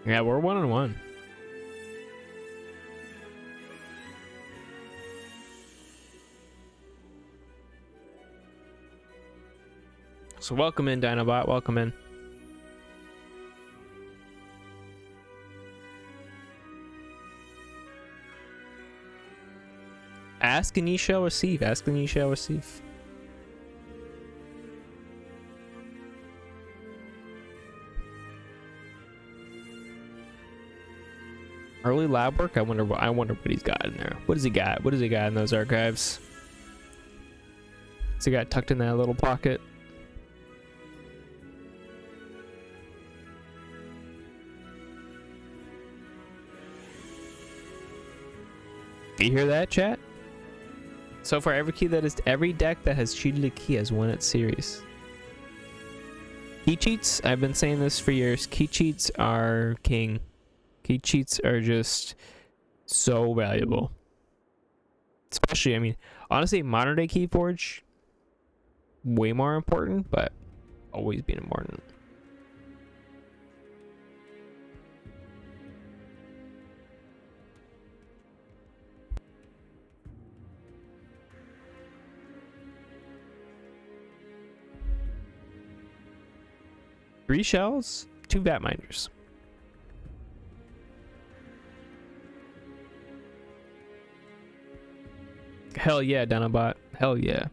Yeah, we're 1-1. So welcome in, Dinobot. Welcome in. Ask and ye shall receive. Ask and ye shall receive. Early lab work. I wonder what he's got in there. What does he got? What does he got in those archives? What's he got tucked in that little pocket? Do you hear that, chat? So far, every deck that has cheated a key has won its series. Key cheats. I've been saying this for years. Key cheats are king. Key cheats are just so valuable. Especially, I mean, honestly, modern day Keyforge, way more important, but always been important. Three shells, 2 vat minders. Hell yeah, Dinobot. Hell yeah.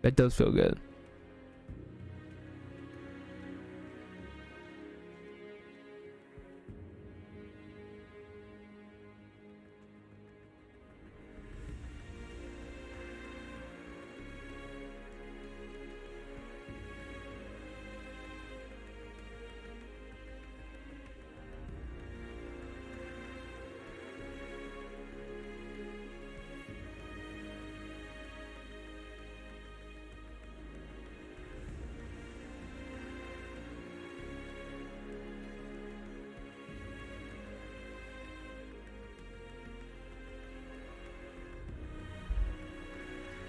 That does feel good.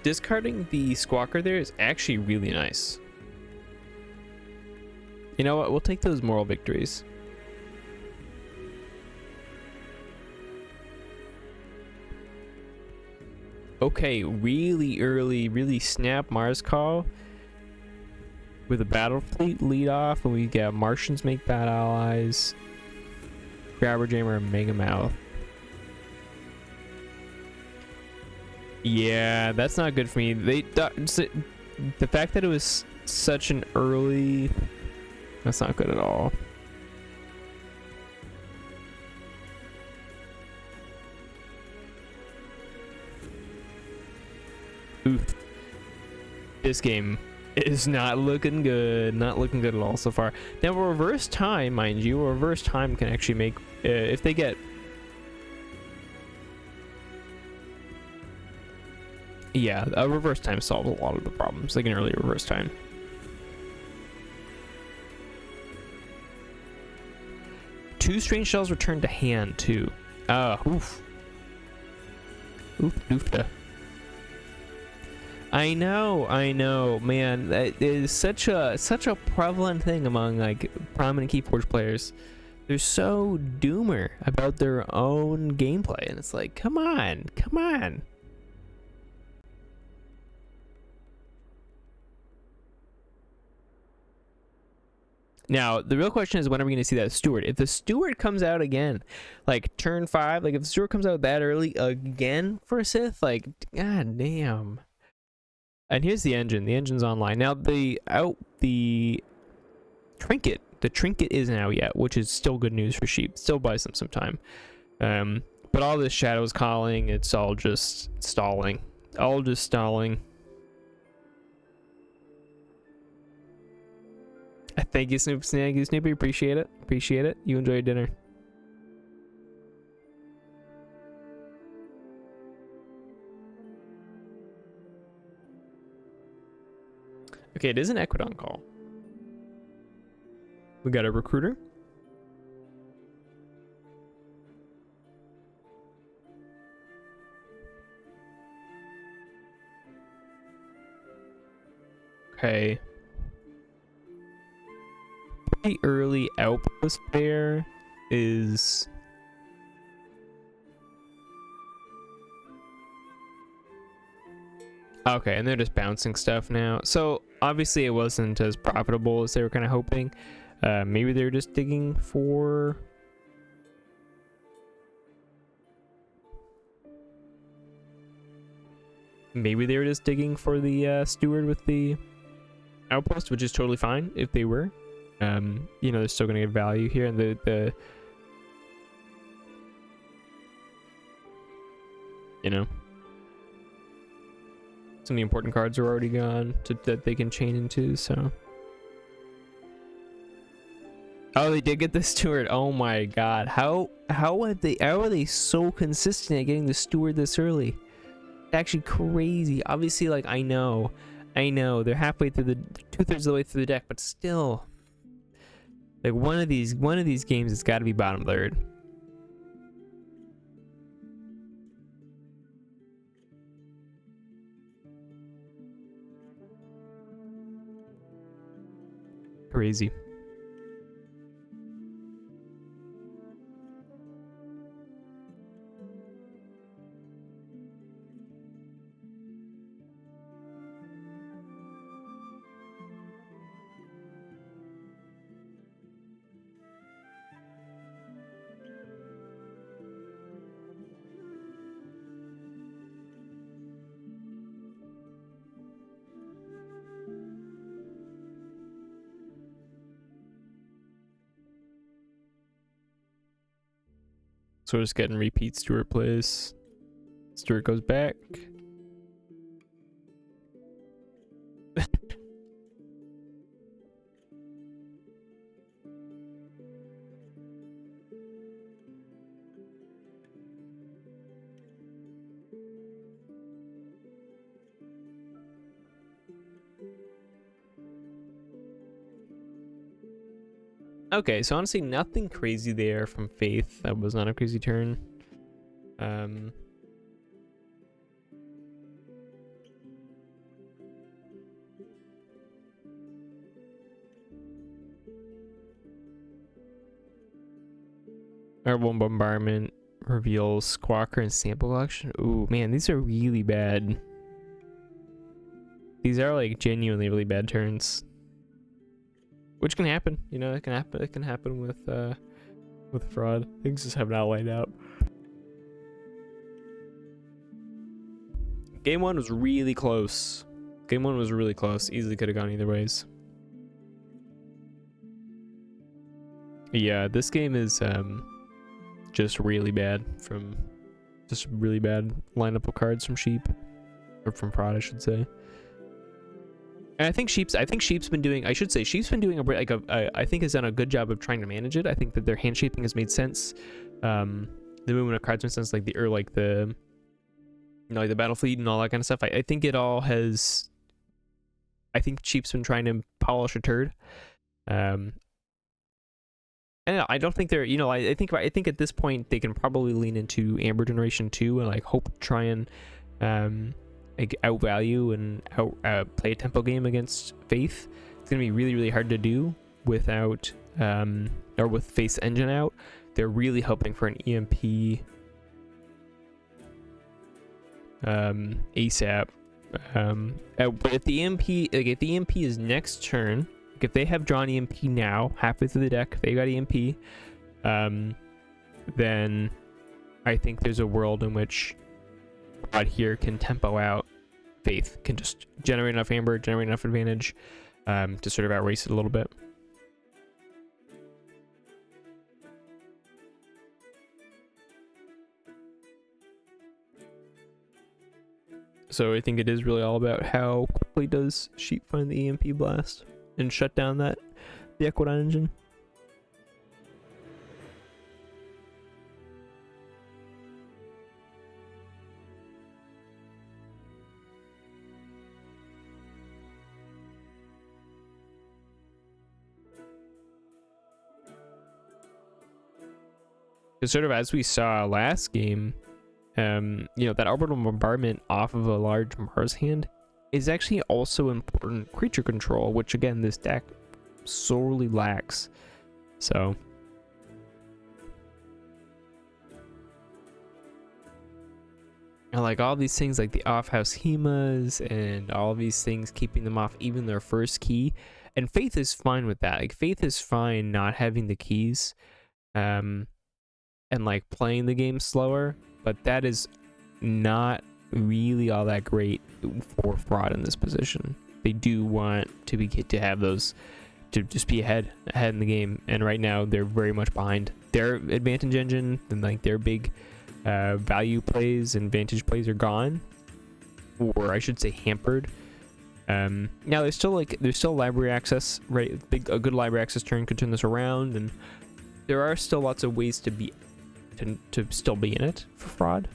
Discarding the Squawker there is actually really nice. You know what? We'll take those moral victories. Okay, really early, really snap Mars call with a battle fleet lead off, and we get Martians make bad allies, Grabber Jammer, and Mega Mouth. Yeah, that's not good for me. The fact that it was such an early, that's not good at all. Oof. This game is not looking good. Not looking good at all so far. Now, a reverse time, mind you, a reverse time can actually make, if they get... Yeah, a reverse time solves a lot of the problems, like an early reverse time. Two strange shells returned to hand, too. Oof. Oof, doofda. I know, man. That is such a prevalent thing among like prominent Keyforge players. They're so doomer about their own gameplay, and it's like, come on. Now, the real question is, when are we going to see that Steward? If the Steward comes out again, like turn 5, like if the Steward comes out that early again for a Sith, like, god damn. And here's the engine. The engine's online. Now, the trinket. The trinket isn't out yet, which is still good news for Sheep. Still buys them some time. But all this Shadows calling, it's all just stalling. All just stalling. Thank you, Snoop. Thank you, Snoopy. Appreciate it. Appreciate it. You enjoy your dinner. Okay, it is an Equidon call. We got a recruiter. Okay. Pretty early outpost there is... Okay, and they're just bouncing stuff now. So, obviously it wasn't as profitable as they were kind of hoping. Maybe they're just digging for... Maybe they were just digging for the Steward with the outpost, which is totally fine if they were. You know, they're still going to get value here, and the you know, some of the important cards are already gone that they can chain into, so... Oh, they did get the Steward. Oh my god. How are they so consistent at getting the Steward this early? It's actually crazy. Obviously, like, I know they're halfway through the 2/3 of the way through the deck, but still, like, one of these games has got to be bottom third. Crazy. So we're just getting repeat Steward plays. Steward goes back. Okay, so honestly, nothing crazy there from Faith. That was not a crazy turn. Airborne bombardment, reveals Squawker and sample collection. Ooh, man, these are really bad. These are like genuinely really bad turns. Which can happen, you know, it can happen with fraud. Things just have not lined up. Game 1 was really close. Game 1 was really close. Easily could have gone either ways. Yeah, this game is just really bad from just really bad lineup of cards from Sheep, or from Prod, I should say. And I think Sheep's been doing. I should say Sheep's been doing I think has done a good job of trying to manage it. I think that their hand shaping has made sense. The movement of cards makes sense, like the like the battle fleet and all that kind of stuff. I think it all has. I think Sheep's been trying to polish a turd. And I don't think they're, I think at this point they can probably lean into Amber Generation 2 and like hope to try and like outvalue and play a tempo game against Faith. It's gonna be really, really hard to do without or with Faith's engine out. They're really hoping for an EMP ASAP. But if the EMP is next turn, like if they have drawn EMP now, halfway through the deck, they got EMP, then I think there's a world in which Rod here can tempo out Faith, can just generate enough Amber, generate enough advantage to sort of outrace it a little bit. So I think it is really all about how quickly does Sheep find the EMP blast and shut down the Equidon engine. Because sort of as we saw last game, that orbital bombardment off of a large Mars hand is actually also important creature control, which again this deck sorely lacks. So and like all these things like the off-house Hemas and all these things, keeping them off even their first key, and Faith is fine with that. Like Faith is fine not having the keys and like playing the game slower, but that is not really all that great for Fraud in this position. They do want to have those, to just be ahead in the game, and right now they're very much behind. Their advantage engine and like their big value plays and vantage plays are gone, or I should say hampered. Now there's still library access, right? A good library access turn could turn this around, and there are still lots of ways to still be in it for Fraud.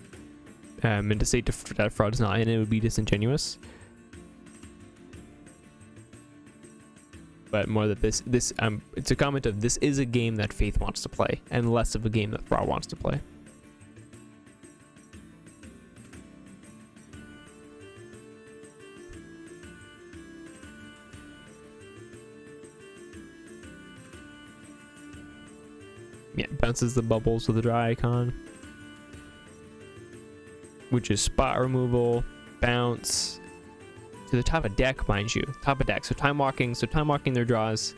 And to say that Fraud is not in it would be disingenuous. But more that this it's a comment of this is a game that Faith wants to play, and less of a game that Fraud wants to play. Yeah, bounces the bubbles with the dry icon, which is spot removal, bounce to the top of deck, mind you, top of deck. So time walking their draws,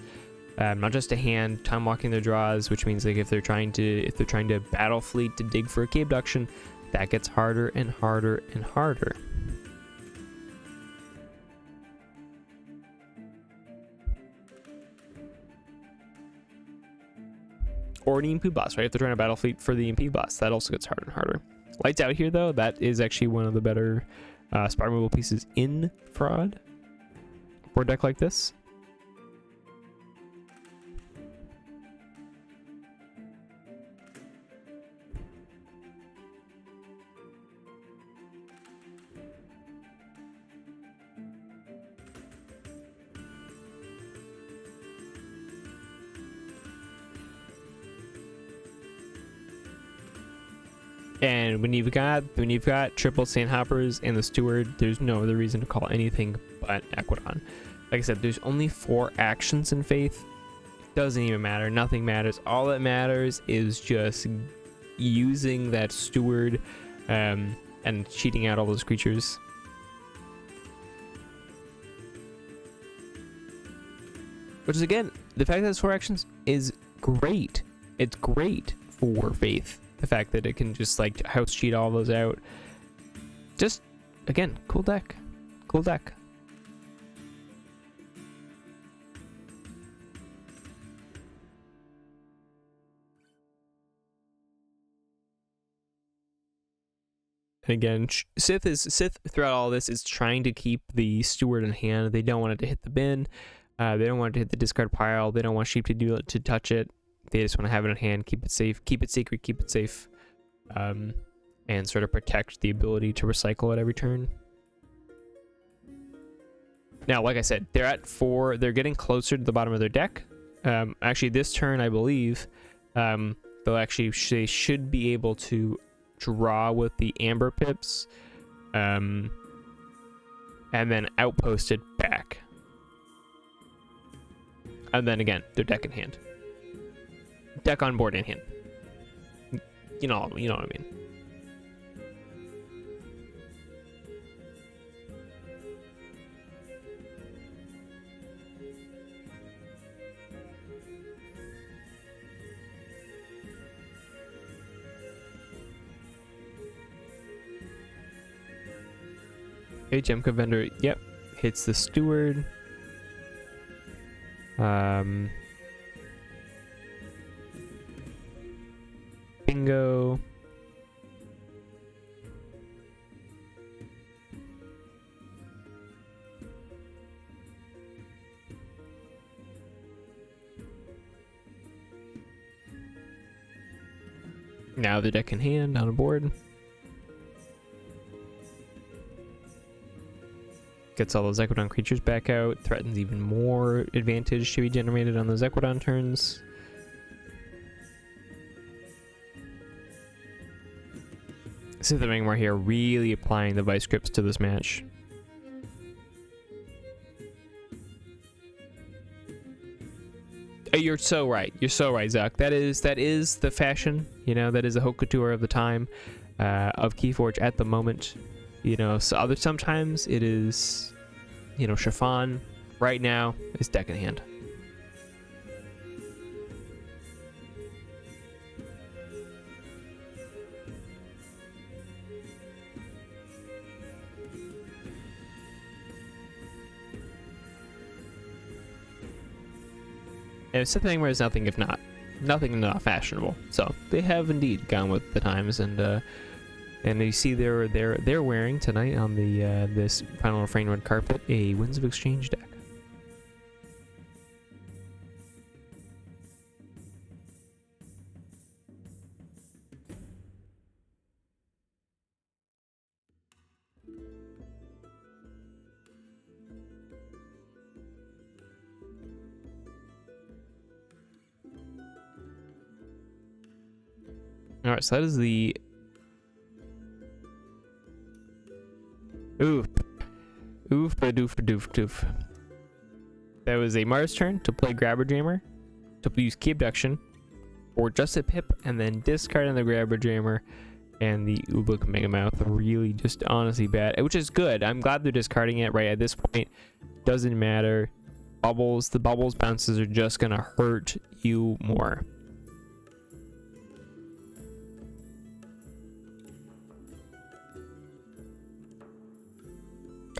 not just a hand, time walking their draws, which means like if they're trying to battle fleet to dig for a key abduction, that gets harder and harder and harder. Or an EMP blast, right? If they're trying to battle fleet for the EMP blast, that also gets harder and harder. Lights Out here, though, that is actually one of the better spot removal pieces in Fraud for a deck like this. And when you've got triple Sandhoppers and the Steward, there's no other reason to call anything but Equidon. Like I said, there's only 4 actions in Faith. It doesn't even matter. Nothing matters. All that matters is just using that steward and cheating out all those creatures. Which is, again, the fact that it's 4 actions is great. It's great for Faith. The fact that it can just like house cheat all those out. Just, again, cool deck. Cool deck. And again, Sith throughout all this is trying to keep the steward in hand. They don't want it to hit the bin. They don't want it to hit the discard pile. They don't want sheep to touch it. They just want to have it in hand, keep it safe, keep it secret, keep it safe, and sort of protect the ability to recycle at every turn. Now, like I said, they're at 4. They're getting closer to the bottom of their deck. Actually, this turn, I believe, they should be able to draw with the Amber Pips, and then outpost it back. And then again, their deck in hand. Deck on board in hand. You know what I mean. Okay, Gemka Vendor, yep, hits the steward. Bingo. Now the deck in hand on a board. Gets all those Equidon creatures back out. Threatens even more advantage to be generated on those Equidon turns. Sithofangmar here really applying the Vice Grips to this match. You're so right. You're so right, Zach. That is the fashion. You know, that is the haute couture of the time, of Keyforge at the moment. You know, so sometimes it is, you know, chiffon. Right now, it's deck in hand. And Sithofangmar is nothing if not fashionable. So they have indeed gone with the times, and you see they're wearing tonight on the this final Refrain red carpet a Winds of Exchange deck. All right, so that is the oof a doof. That was a Mars turn to play Grabber Jammer, to use Key Abduction, or just a Pip, and then discarding the Grabber Jammer and the Ubik Megamouth. Really just honestly bad, which is good. I'm glad they're discarding it right at this point. Doesn't matter. The bubbles bounces are just gonna hurt you more.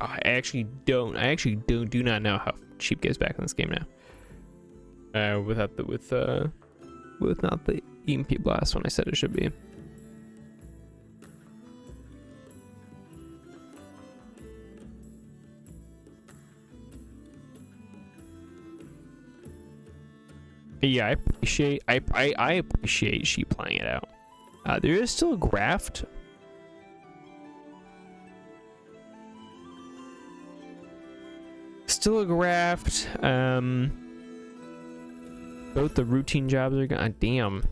I actually do not know how Sheep gets back in this game now. With not the EMP blast when I said it should be. Yeah, I appreciate Sheep playing it out. There is still a graft. Still a graft. Both the routine jobs are gone. Damn.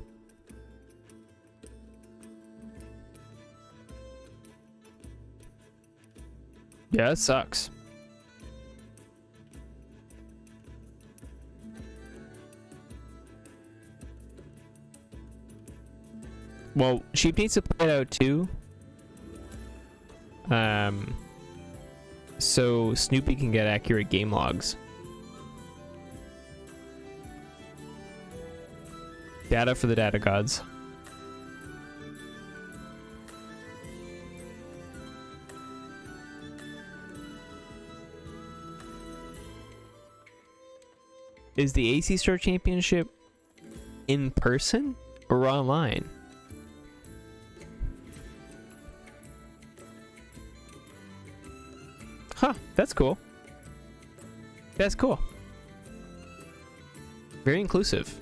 Yeah, it sucks. Well, Sheep needs to play it out too. So Snoopy can get accurate game logs. Data for the data gods. Is the AC Store Championship in person or online? Huh, that's cool. That's cool. Very inclusive.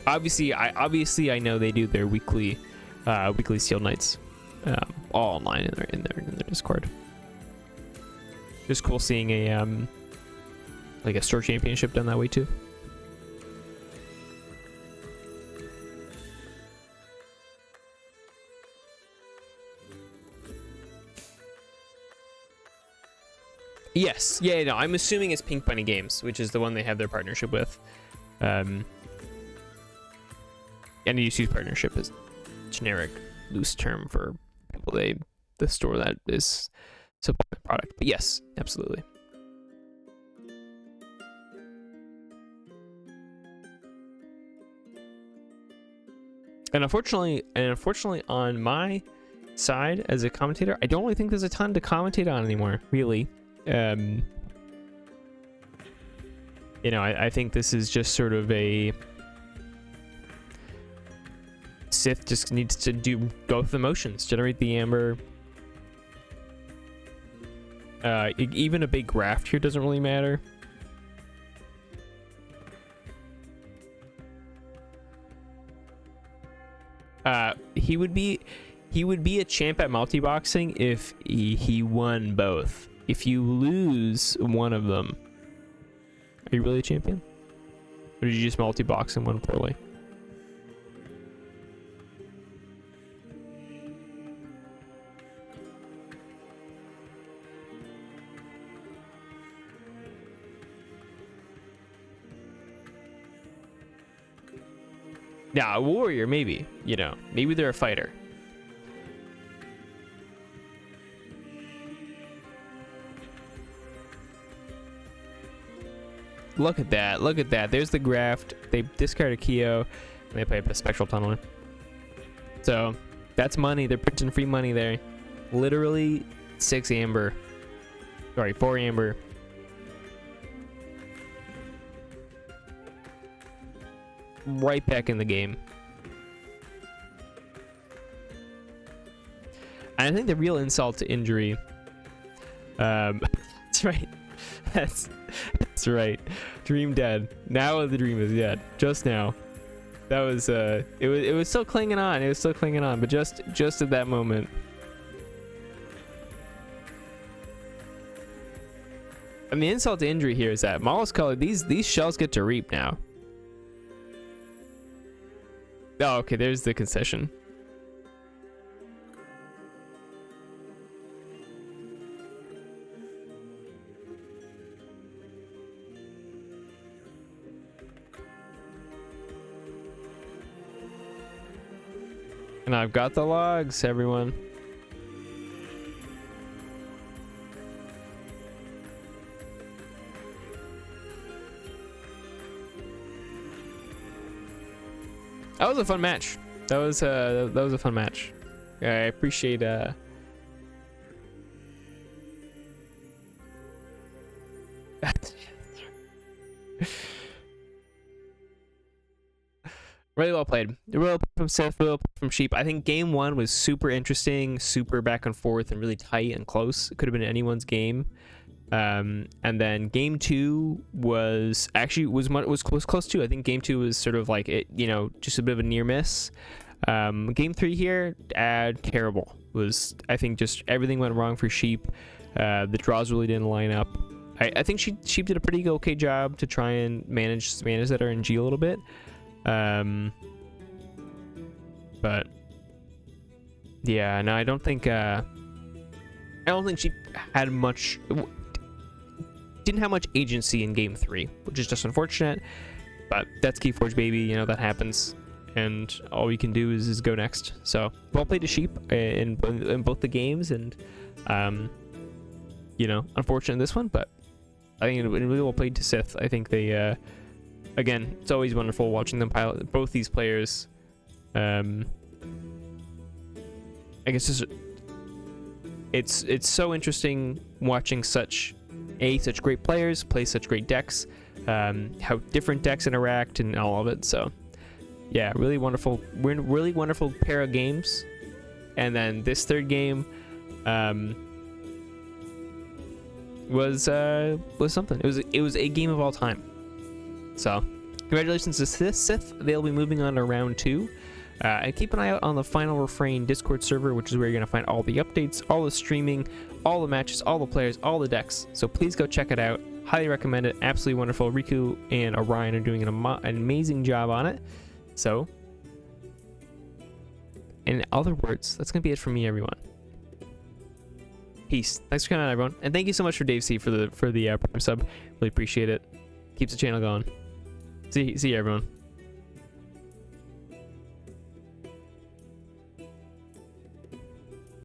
Obviously I know they do their weekly Steel Nights, all online in their Discord. Just cool seeing a like a store championship done that way too. Yes, yeah, no, I'm assuming it's Pink Bunny Games, which is the one they have their partnership with. And you use partnership as generic loose term for people the store that is supplying the product. But yes, absolutely. And unfortunately on my side as a commentator, I don't really think there's a ton to commentate on anymore, really. You know, I think this is just sort of a Sith just needs to go through the motions, generate the amber. Even a big graft here doesn't really matter. He would be a champ at multi-boxing if he won both. If you lose one of them, are you really a champion? Or did you just multi-box and win poorly? Yeah, a warrior, maybe. You know, maybe they're a fighter. Look at that. Look at that. There's the graft. They discard a Kyo, and they play a Spectral Tunneler. So, that's money. They're printing free money there. Literally 6 amber. Sorry, 4 amber. Right back in the game. And I think the real insult to injury. That's right. That's right. Dream dead. Now the dream is dead. Just now. That was it was still clinging on. It was still clinging on, but just at that moment. And the insult to injury here is that Mollusk Color, these shells get to reap now. Oh, okay, there's the concession. And I've got the logs, everyone. That was a fun match. That was a fun match. I appreciate really well played. Really well played from Sith, really well played from Sheep. I think game 1 was super interesting, super back and forth, and really tight and close. It could have been anyone's game. And then game 2 was actually was close too. I think game 2 was sort of like it, you know, just a bit of a near miss. Game 3 here, terrible. Was, I think, just everything went wrong for Sheep. The draws really didn't line up. I think Sheep did a pretty okay job to try and manage that RNG a little bit. But yeah, no, I don't think Sheep had much. didn't have much agency in game 3, which is just unfortunate. But that's Keyforge, baby. You know, that happens. And all we can do is go next. So, well played to Sheep in both the games. And, you know, unfortunate in this one. But I think it really well played to Sith. I think they, again, it's always wonderful watching them pilot both these players. I guess it's so interesting watching such great players play such great decks, how different decks interact and all of it. So yeah, really wonderful pair of games. And then this third game was something. It was a game of all time. So congratulations to Sith. They'll be moving on to round 2. And keep an eye out on the Final Refrain Discord server, which is where you're going to find all the updates, all the streaming, all the matches, all the players, all the decks. So please go check it out. Highly recommend it. Absolutely wonderful. Riku and Orion are doing an amazing job on it. So, in other words, that's going to be it from me, everyone. Peace. Thanks for coming out, everyone. And thank you so much for Dave C for the Prime sub. Really appreciate it. Keeps the channel going. See you, everyone.